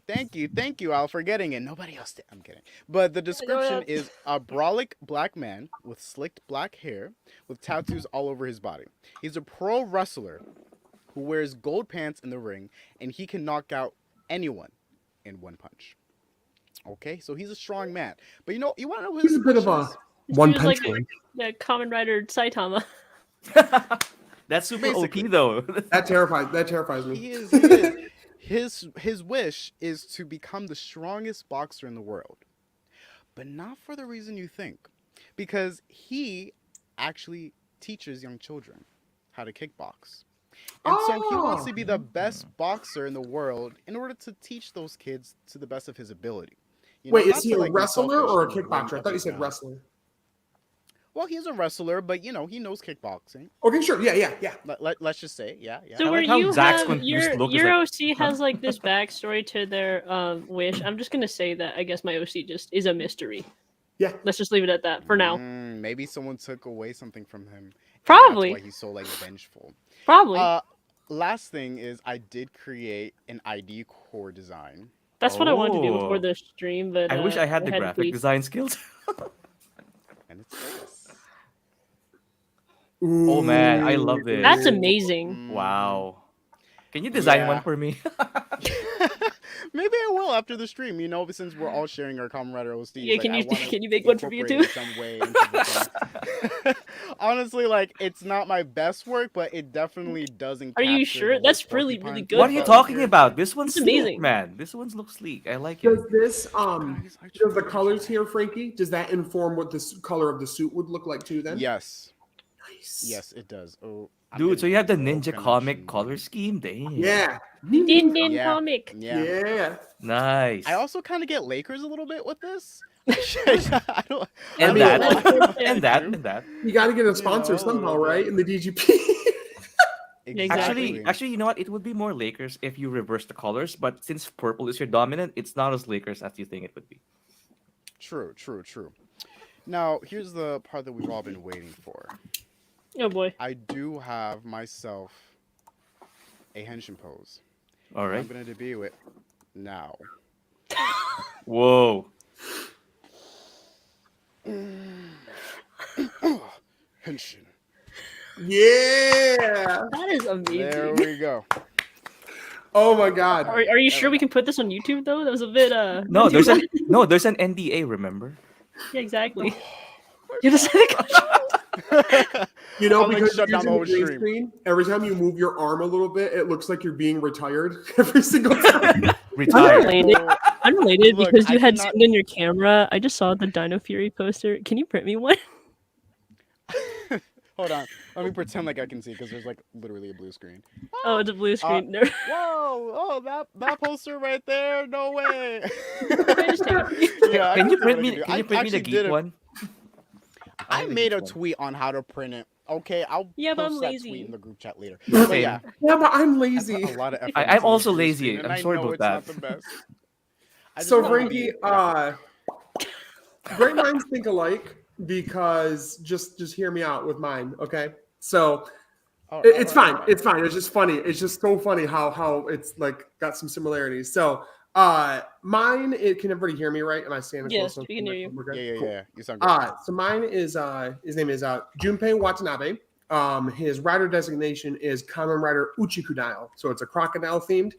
Thank you, Al, for getting it. Nobody else did. I'm kidding. But the description is a brolic black man with slicked black hair with tattoos all over his body. He's a pro wrestler who wears gold pants in the ring, and he can knock out anyone in one punch. Okay, so he's a strong man. But you want to know who He's his a bit of push a is? one He was punch like man. the Kamen Rider Saitama. That's super Basically. OP though. That terrifies me. He is. His wish is to become the strongest boxer in the world. But not for the reason you think. Because he actually teaches young children how to kickbox. And so he wants to be the best boxer in the world in order to teach those kids to the best of his ability. You know, Wait, not is he to, a like, be wrestler or a selfish and kickboxer? I run thought you up said and down. wrestler. Well, he's a wrestler, but he knows kickboxing. Okay, sure. Yeah. Let's just say, yeah. So I where like how you Zach's have confused your look is your like, OC has like this backstory to their wish. I'm just gonna say that I guess my OC just is a mystery. Yeah. Let's just leave it at that for now. Maybe someone took away something from him. and Probably. That's why he's so like vengeful. Probably. Last thing is I did create an ID core design. That's what I wanted to do before Oh. the stream, but I wish I had the to graphic please. design skills. And it's this. Oh man, I love this. That's amazing. Wow. Can you design Yeah. one for me? Maybe I will after the stream, since we're all sharing our Kamen Rider OCs. Yeah, like, can I you wanna can you make one for me incorporate too? it some way into the thing. Honestly, like it's not my best work, but it definitely doesn't. Are you sure? That's really, really good. What are you talking about? This one's It's sleek, amazing. man. This one's looks sleek. I like it. Does this does the colors here, Frankie? Does that inform what this color of the suit would look like too? Then Yes, Nice. yes, it does. Oh, I'm Dude, getting so you have the a little ninja connection comic here. color scheme? Damn. Yeah. Din Din Yeah. comic. Yeah. Yeah. Nice. I also kind of get Lakers a little bit with this. I don't. and mean, that. that's and that. And that. You got to get a sponsor a little somehow, bit. right? In the DGP. Exactly. Actually, you know what? It would be more Lakers if you reverse the colors, but since purple is your dominant, it's not as Lakers as you think it would be. True. Now, here's the part that we've all been waiting for. Oh boy. I do have myself a henshin pose. All I'm right. gonna debut it now. Whoa. Henshin. Yeah. That is There amazing. we go. Oh my God. Are you sure we can put this on YouTube though? That was a bit No, there's an NDA. Remember? Yeah, exactly. You just You know, I'll, like, because shut you're down the using whole green stream. screen, every time you move your arm a little bit, it looks like you're being retired every single time. Retired. Unrelated Look, because I you had cannot- zoomed in your camera. I just saw the Dino Fury poster. Can you print me one? Hold on. Let me pretend like I can see because there's like literally a blue screen. Oh, it's a blue screen. No. Whoa! Oh, that poster right there. No way. I just take it. Yeah, I Can you see print what I me? do. Can I you print me the actually did geek a- one? I like the made geek a one. tweet on how to print it. Okay, I'll Yeah, but post I'm that lazy. tweet in the group chat later. But Same. yeah, Yeah, but I'm I lazy. put a lot of effort I'm into the also blue lazy. screen, and I'm I sorry know about it's that. Not the best. I just So, wanna Frankie, be- great minds think alike because just hear me out with mine, okay? So, It's fine. It's fine. It's just funny. It's just so funny how it's like got some similarities. So mine, can everybody hear me right? Am I standing Yes, close? we can hear you. We're good? Yeah. Cool. You sound good. So mine is his name is Junpei Watanabe. His rider designation is Kamen Rider Uchikudail. So it's a crocodile themed.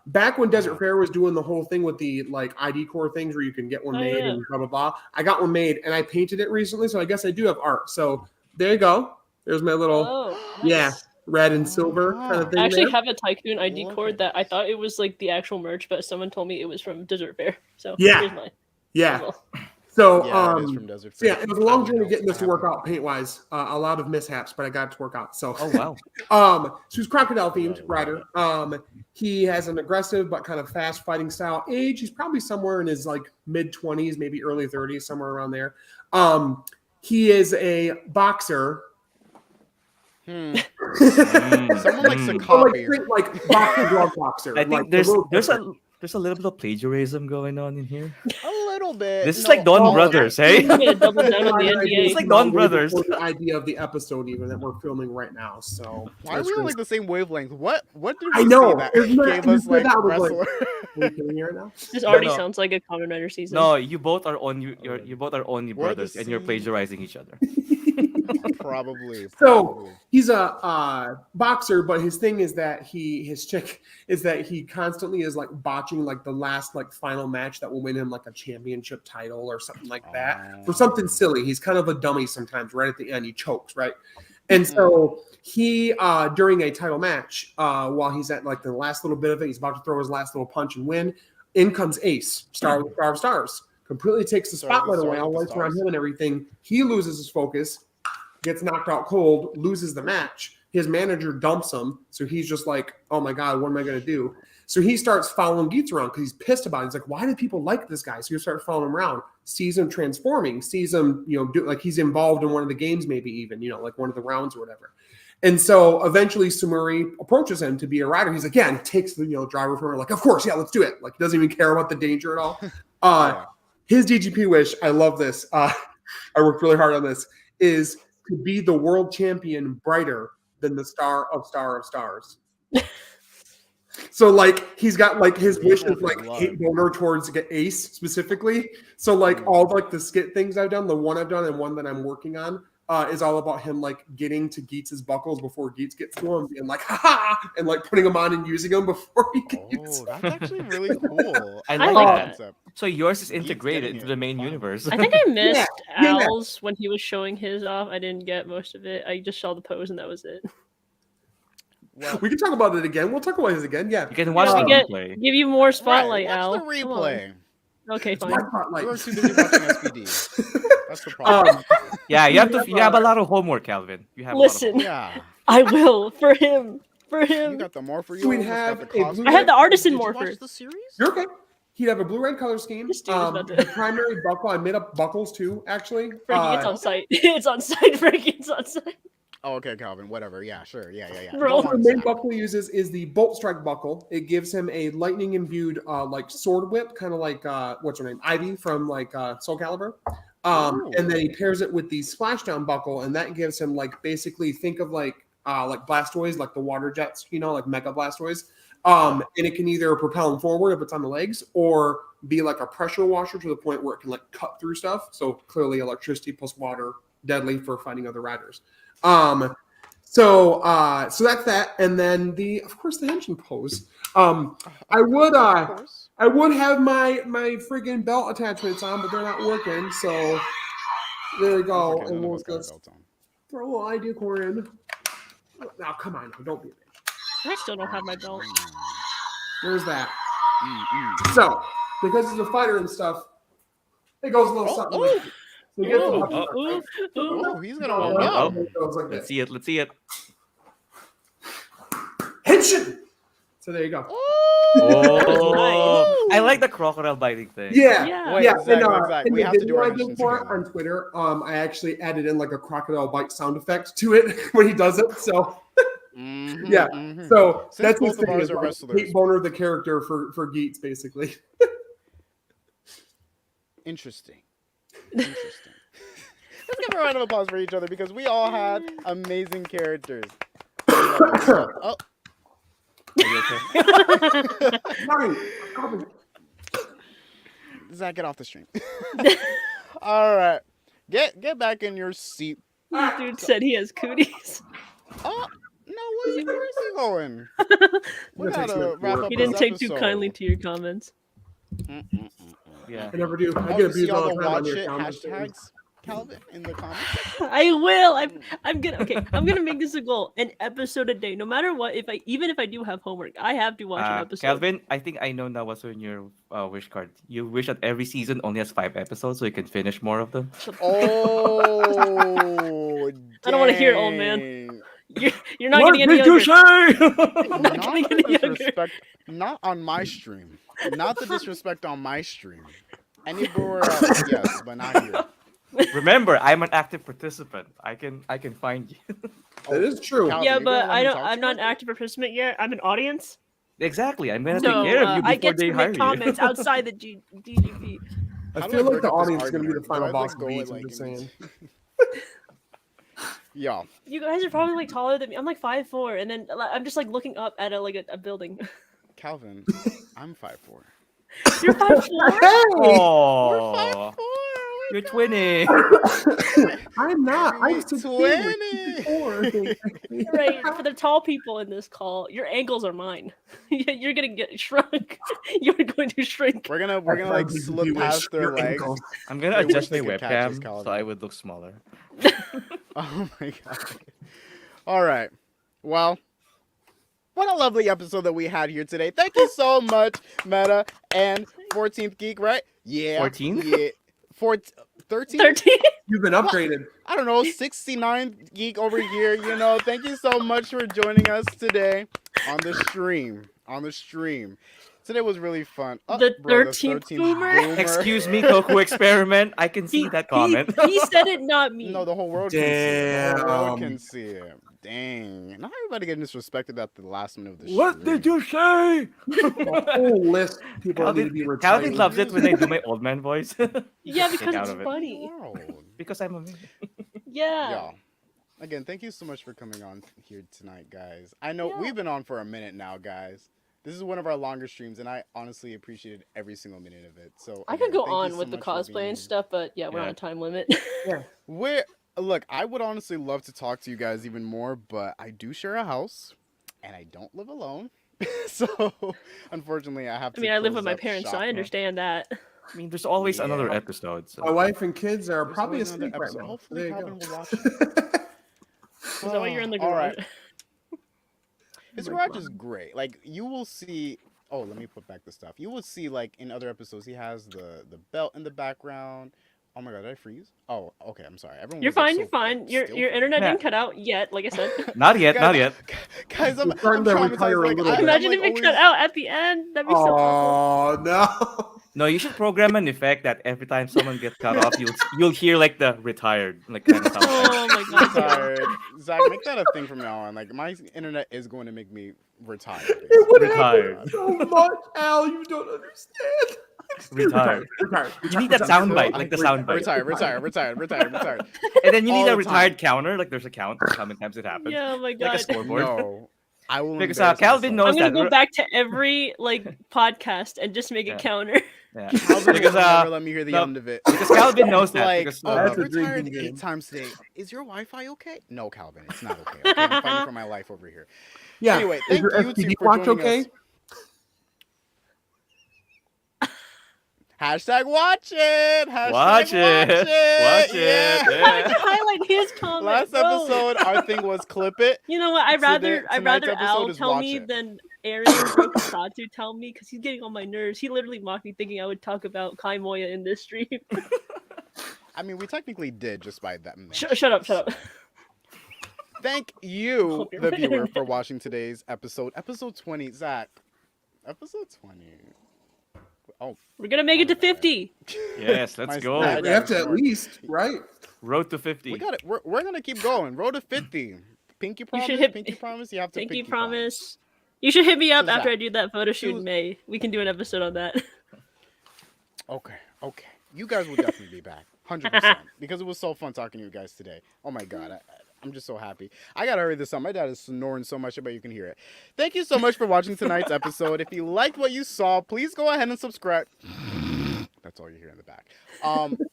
Back when Desert Fair was doing the whole thing with the like ID core things where you can get one made and blah blah blah, I got one made and I painted it recently, so I guess I do have art. So there you go. There's my little Nice. red and silver kind of thing. I actually there. have a Tycoon ID cord that I thought it was like the actual merch, but someone told me it was from Desert Fair. So here's mine. Yeah. Well. So, it is from Desert Fair. it was a long journey getting this to work out paint wise. A lot of mishaps, but I got it to work out. So, Oh wow. so he's crocodile themed rider. He has an aggressive but kind of fast fighting style. Age, he's probably somewhere in his like mid 20s, maybe early 30s, somewhere around there. He is a boxer. Someone likes to copy. Like boxer, glove boxer. I think like, there's a little bit of plagiarism going on in here. A little bit. This is like Don Brothers, hey? Double down on the NDA. It's like Don Brothers. The idea of the episode even that we're filming right now. So why are we on like the same wavelength? What did I we know. see that Isn't that- gave us like that was wrestler? Are you hear it now? This already No. sounds like a Kamen Rider season. No, you both are on you both are only We're the brothers and you're same. plagiarizing each other. Probably. So he's a boxer, but his thing is that his trick is that he constantly is like botching like the last like final match that will win him like a championship title or something like that for something silly. He's kind of a dummy sometimes. Right at the end, he chokes, right? And so he during a title match, while he's at like the last little bit of it, he's about to throw his last little punch and win. In comes Ace, star of stars, completely takes the spotlight away, all lights around him and everything. He loses his focus. Gets knocked out cold, loses the match. His manager dumps him, so he's just like, "Oh my god, what am I going to do?" So he starts following Geets around because he's pissed about it. He's like, "Why do people like this guy?" So he starts following him around, sees him transforming, sees him, do like he's involved in one of the games, maybe even, like one of the rounds or whatever. And so eventually Sumuri approaches him to be a rider. He's like, "Yeah," and he takes the driver from her, like, "Of course, yeah, let's do it." Like he doesn't even care about the danger at all. His DGP wish, I love this. I worked really hard on this. Is to be the world champion brighter than the star of stars. So like he's got like his wish is like hate boner towards Ace specifically. So like all like the skit things I've done, the one I've done and one that I'm working on is all about him like getting to Geets' buckles before Geets gets to him, being like, ha, and like putting them on and using them before he can use them. That's actually really cool. I like like that. Concept. So yours is integrated into it. the main universe. I think I missed Yeah. Al's when he was showing his off. I didn't get most of it. I just saw the pose and that was it. Well, We can talk about it again. We'll talk about his again. Yeah. You can watch Yeah, the we get- replay. Give you more spotlight, watch Al. the Come on. replay. Okay, My fine. spotlight. We're too busy watching SPD. That's the problem. Yeah, you have a lot of homework, Calvin. You have Listen. Yeah. I will for him. For You him. got the morpher. So You we'd almost got have the a cosplay. blue- I had the artisan Did you morpher. watch the series? You're okay. He'd have a blue red color scheme. This dude is about to- The primary buckle. I made up buckles too, actually. Frankie, it's on site. It's on site, Frankie. It's on site. Oh, okay, Calvin. Whatever. Yeah, sure. Yeah. Bro. Go The on, main Zach. buckle he uses is the Bolt Strike buckle. It gives him a lightning imbued like sword whip, kind of like what's her name, Ivy from like Soul Calibur. Ooh. And then he pairs it with the Splashdown buckle, and that gives him like basically think of like Blastoise, like the water jets, like Mega Blastoise. And it can either propel him forward if it's on the legs, or be like a pressure washer to the point where it can like cut through stuff. So clearly, electricity plus water, deadly for fighting other riders. So that's that, and then of course the Henshin pose. I would have my friggin' belt attachments on, but they're not working. So there we go, Okay, and none of we'll us got just belts on. throw a little ID core in. Now come on, now, don't be a bitch. I still don't have my belt. There's that. So because he's a fighter and stuff, it goes a little something. Like this. So he gets Ooh, up- ooh, ooh. Oh, he's gonna warm up. It goes like Let's this. see it. Henshin. So there you go. Oh, I like the crocodile biting thing. Yeah. Yeah. Wait, Yeah, Zach, and, Zach, in we the have to do video our I did missions for it together. on Twitter, I actually added in like a crocodile bite sound effect to it when he does it. So yeah, so Since that's his both of thing. ours Is are like wrestlers. hate boner the character for Geets basically. Interesting. Let's give a round of applause for each other because we all had amazing characters. Oh, Are you okay? Sorry. Calvin. Zach, get off the stream. All right, get back in your seat. This dude said he has cooties. Oh no, where is he going? We That takes gotta me wrap up. up He this didn't take too episode. kindly to your comments. Yeah. I never do. I Oh, get you abused see all all the the time on watch your it comments. hashtags, Calvin, in the comments. I will. I'm gonna make this a goal. An episode a day, no matter what. Even if I do have homework, I have to watch an episode. Calvin, I think I know now what's on your wish card. You wish that every season only has 5 episodes so you can finish more of them. Oh, I don't wanna hear it, old man. dang. You're not What getting any did you younger. say? Not Not getting the any younger. disrespect, not on my stream. Not the disrespect on my stream. Anywhere else, yes, but not here. Remember, I'm an active participant. I can find you. That is true. Calvin, Yeah, you but gonna let me talk to I'm you not like an active participant yet. I'm an audience. Exactly. I'm gonna So take care of you I before get they to hire make you. comments outside the DGP. I How do feel like break the up this audience is going to be the argument? final Do I, boss like, of go beats. like I'm just in- saying. Yeah. You guys are probably like taller than me. I'm like 5'4", and then I'm just like looking up at a building. Calvin, I'm 5'4". You're 5'4". Oh, you're twinning. I'm not. I'm Heavyweight 16. twinning. Right, for the tall people in this call, your ankles are mine. You're gonna get shrunk. You're going to shrink. We're gonna like slip past their legs. I'm gonna They wish adjust my they could catch us, webcam Calvin. so I would look smaller. Oh my god. All right. Well, what a lovely episode that we had here today. Thank you so much, Meta and 14th Geek, right? Yeah. 14? Yeah. 13? 13. You've been upgraded. I don't know, 69 Geek over here, you know. Thank you so much for joining us today on the stream. Today was really fun. The bro, 13th boomer? Excuse me, Toku experiment. I can see that comment. He said it, not me. No, the whole world can see it. The whole world Damn. can see it. Dang. Not everybody getting disrespected at the last minute of the What stream. did you say? The whole list of people that need to be Calvin retired. loves it when I do my old man voice. Yeah, Kick because out it's of it. funny. Wow. Because I'm a man. Yeah. Yeah. Again, thank you so much for coming on here tonight, guys. I know Yeah. we've been on for a minute now, guys. This is one of our longer streams, and I honestly appreciated every single minute of it. So I again, could go thank you on so with the much for being cosplay and here. stuff, but yeah, we're on Yeah. a time limit. Look, I would honestly love to talk to you guys even more, but I do share a house, and I don't live alone. So, unfortunately, I have to. I mean, I live close with my up parents, so shop I now. understand that. I mean, there's always Yeah. another episode. So. My wife and kids are There's probably always another asleep right episode. now. Hopefully, There you Calvin go. will watch. Is that why you're in the All garage? right. His My garage God. is great. Like you will see. Oh, let me put back the stuff. You will see, like in other episodes, he has the belt in the background. Oh my god, did I freeze? Oh, okay. I'm sorry. Everyone. You're was, like, fine. so You're fine. Your still internet Yeah. didn't cut out yet, like I said. Not yet, not yet. Guys, I'm We're starting to traumatized. retire a Like, little bit. Imagine I'm, if like, it always... cut out at the end. That'd be so awful. Oh no! No, you should program an effect that every time someone gets cut off, you'll hear like the retired, like kind of sound effect. Oh my god. Retired. Zach, make that a thing from now on. Like my internet is going to make me retire. It would Retired. happen so much, Al. You don't understand. Retired. Retired. You need that sound bite, So, like the I- sound bite. Retired. And then you need all a the retired counter, like there's a count of how many times it happens. Yeah, oh my Like god. a scoreboard. No, I will. Because, embarrass Calvin myself. knows I'm gonna that- go back to every podcast and just make Yeah. it counter. Yeah. Calvin Because will never let me hear the no, end of it. because Calvin knows that. Like, Because, oh, That's you a drinking retired game. 8 times today. Is your Wi-Fi okay? No, Calvin, it's not okay. Okay, I'm fighting for my life over here. Yeah. Anyway, Is thank your you two FTD for watch joining okay? us. Hashtag watch it. Hashtag Watch it. Watch it. Yeah. Why would you highlight his comment? Last bro? episode, our thing was clip it. You know what? I'd rather tonight's episode Al is tell watch me it. than Aaron or Tokusatsu tell me because he's getting on my nerves. He literally mocked me thinking I would talk about Kai Moya in this stream. I mean, we technically did just by that. Shut up. Thank you, Hope you're the right. viewer, for watching today's episode. Episode 20. Zach. Episode 20. Oh, We're gonna make it to 50. Yes, let's My- go. Yeah, We have to at least, right? Road to 50. we got it. We're gonna keep going. Road to 50. Pinky promise. should hit- Pinky promise. You have to. Pinky promise. You should hit me up So after Zach, I do that photo shoot in choose- May. We can do an episode on that. Okay. You guys will definitely be back. 100%. Because it was so fun talking to you guys today. Oh my god. I'm just so happy. I gotta hurry this up. My dad is snoring so much, I bet you can hear it. Thank you so much for watching tonight's episode. If you liked what you saw, please go ahead and subscribe. That's all you hear in the back.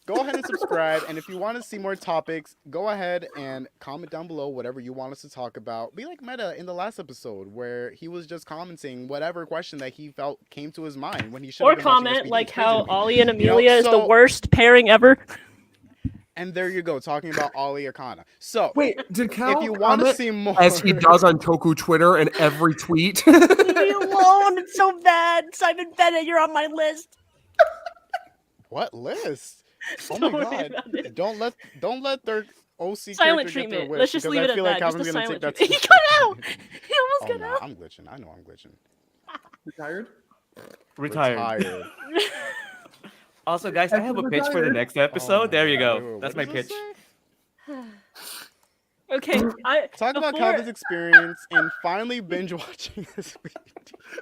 Go ahead and subscribe, and if you want to see more topics, go ahead and comment down below whatever you want us to talk about. Be like Meta in the last episode, where he was just commenting whatever question that he felt came to his mind when he should. Or comment like how Ollie and Amelia is the worst pairing ever. And there you go, talking about Ollie Akana. So Wait, did Cal if you want to comment see more, as he does on Toku Twitter and every tweet? Leave me alone. It's so bad. Simon Bennett, you're on my list. what list? Oh my Don't worry god! about it. Don't let their OC Silent character get treatment. their wish, Let's just because leave it I feel at like that. Just Calvin's the gonna silent take that. treatment. He cut out. He almost Oh cut no, out. I'm glitching. I know I'm glitching. Retired? Retired. Also, guys, I have a pitch for the next episode. Oh, there you no. go. What That's my does this pitch. say? Okay, Talk about before- Calvin's experience in finally binge watching this week.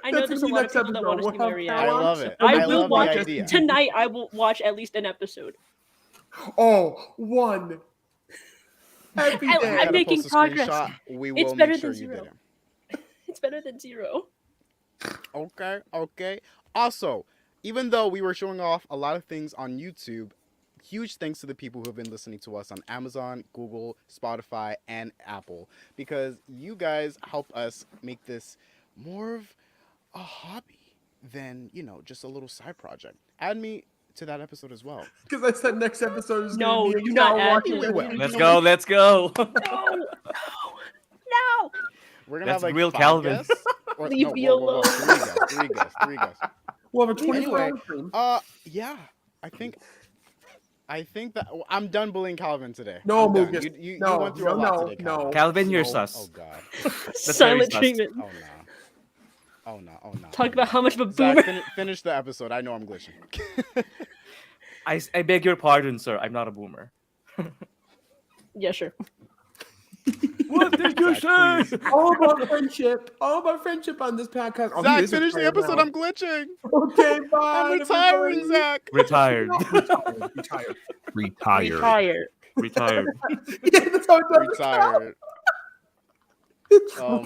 I know That's there's a gonna be lot of next people that want to episode. see my We'll have reaction. I love it. I I will love watch the idea. tonight. I will watch at least an episode. Oh, one. Every I- day. I'm Gotta making post a progress. screenshot. We It's will better make sure than you zero. did it. It's better than 0. Okay. Also, even though we were showing off a lot of things on YouTube, huge thanks to the people who have been listening to us on Amazon, Google, Spotify, and Apple, because you guys help us make this more of a hobby than, just a little side project. Add me to that episode as well. Because I said next episode is No, going to be do not add watching him. with will. you. Let's go. Let's go. No. We're gonna That's have like real 5 Calvin. guests. Or, Leave no, me whoa, alone. 3 guests. We'll have a 24 Anyway, hour stream. Yeah, I think that I'm done bullying Calvin today. No, I'm done. Mucus. You No, went through a no, lot no, today, no. Calvin. Calvin, you're Oh sus. god. Silent sus. treatment. Oh no. Talk about how much of a Zach, boomer. finish the episode. I know I'm glitching. I beg your pardon, sir. I'm not a boomer. Yeah, sure. What did you Zach, say? please. All about friendship. All about friendship on this podcast. Oh, he Zach, is finish the retired episode. now. I'm glitching. Okay, bye. I'm retiring, everybody. Zach. Retired. Retired. Retire. Retired. Yeah, that's how it does. Retired. Oh my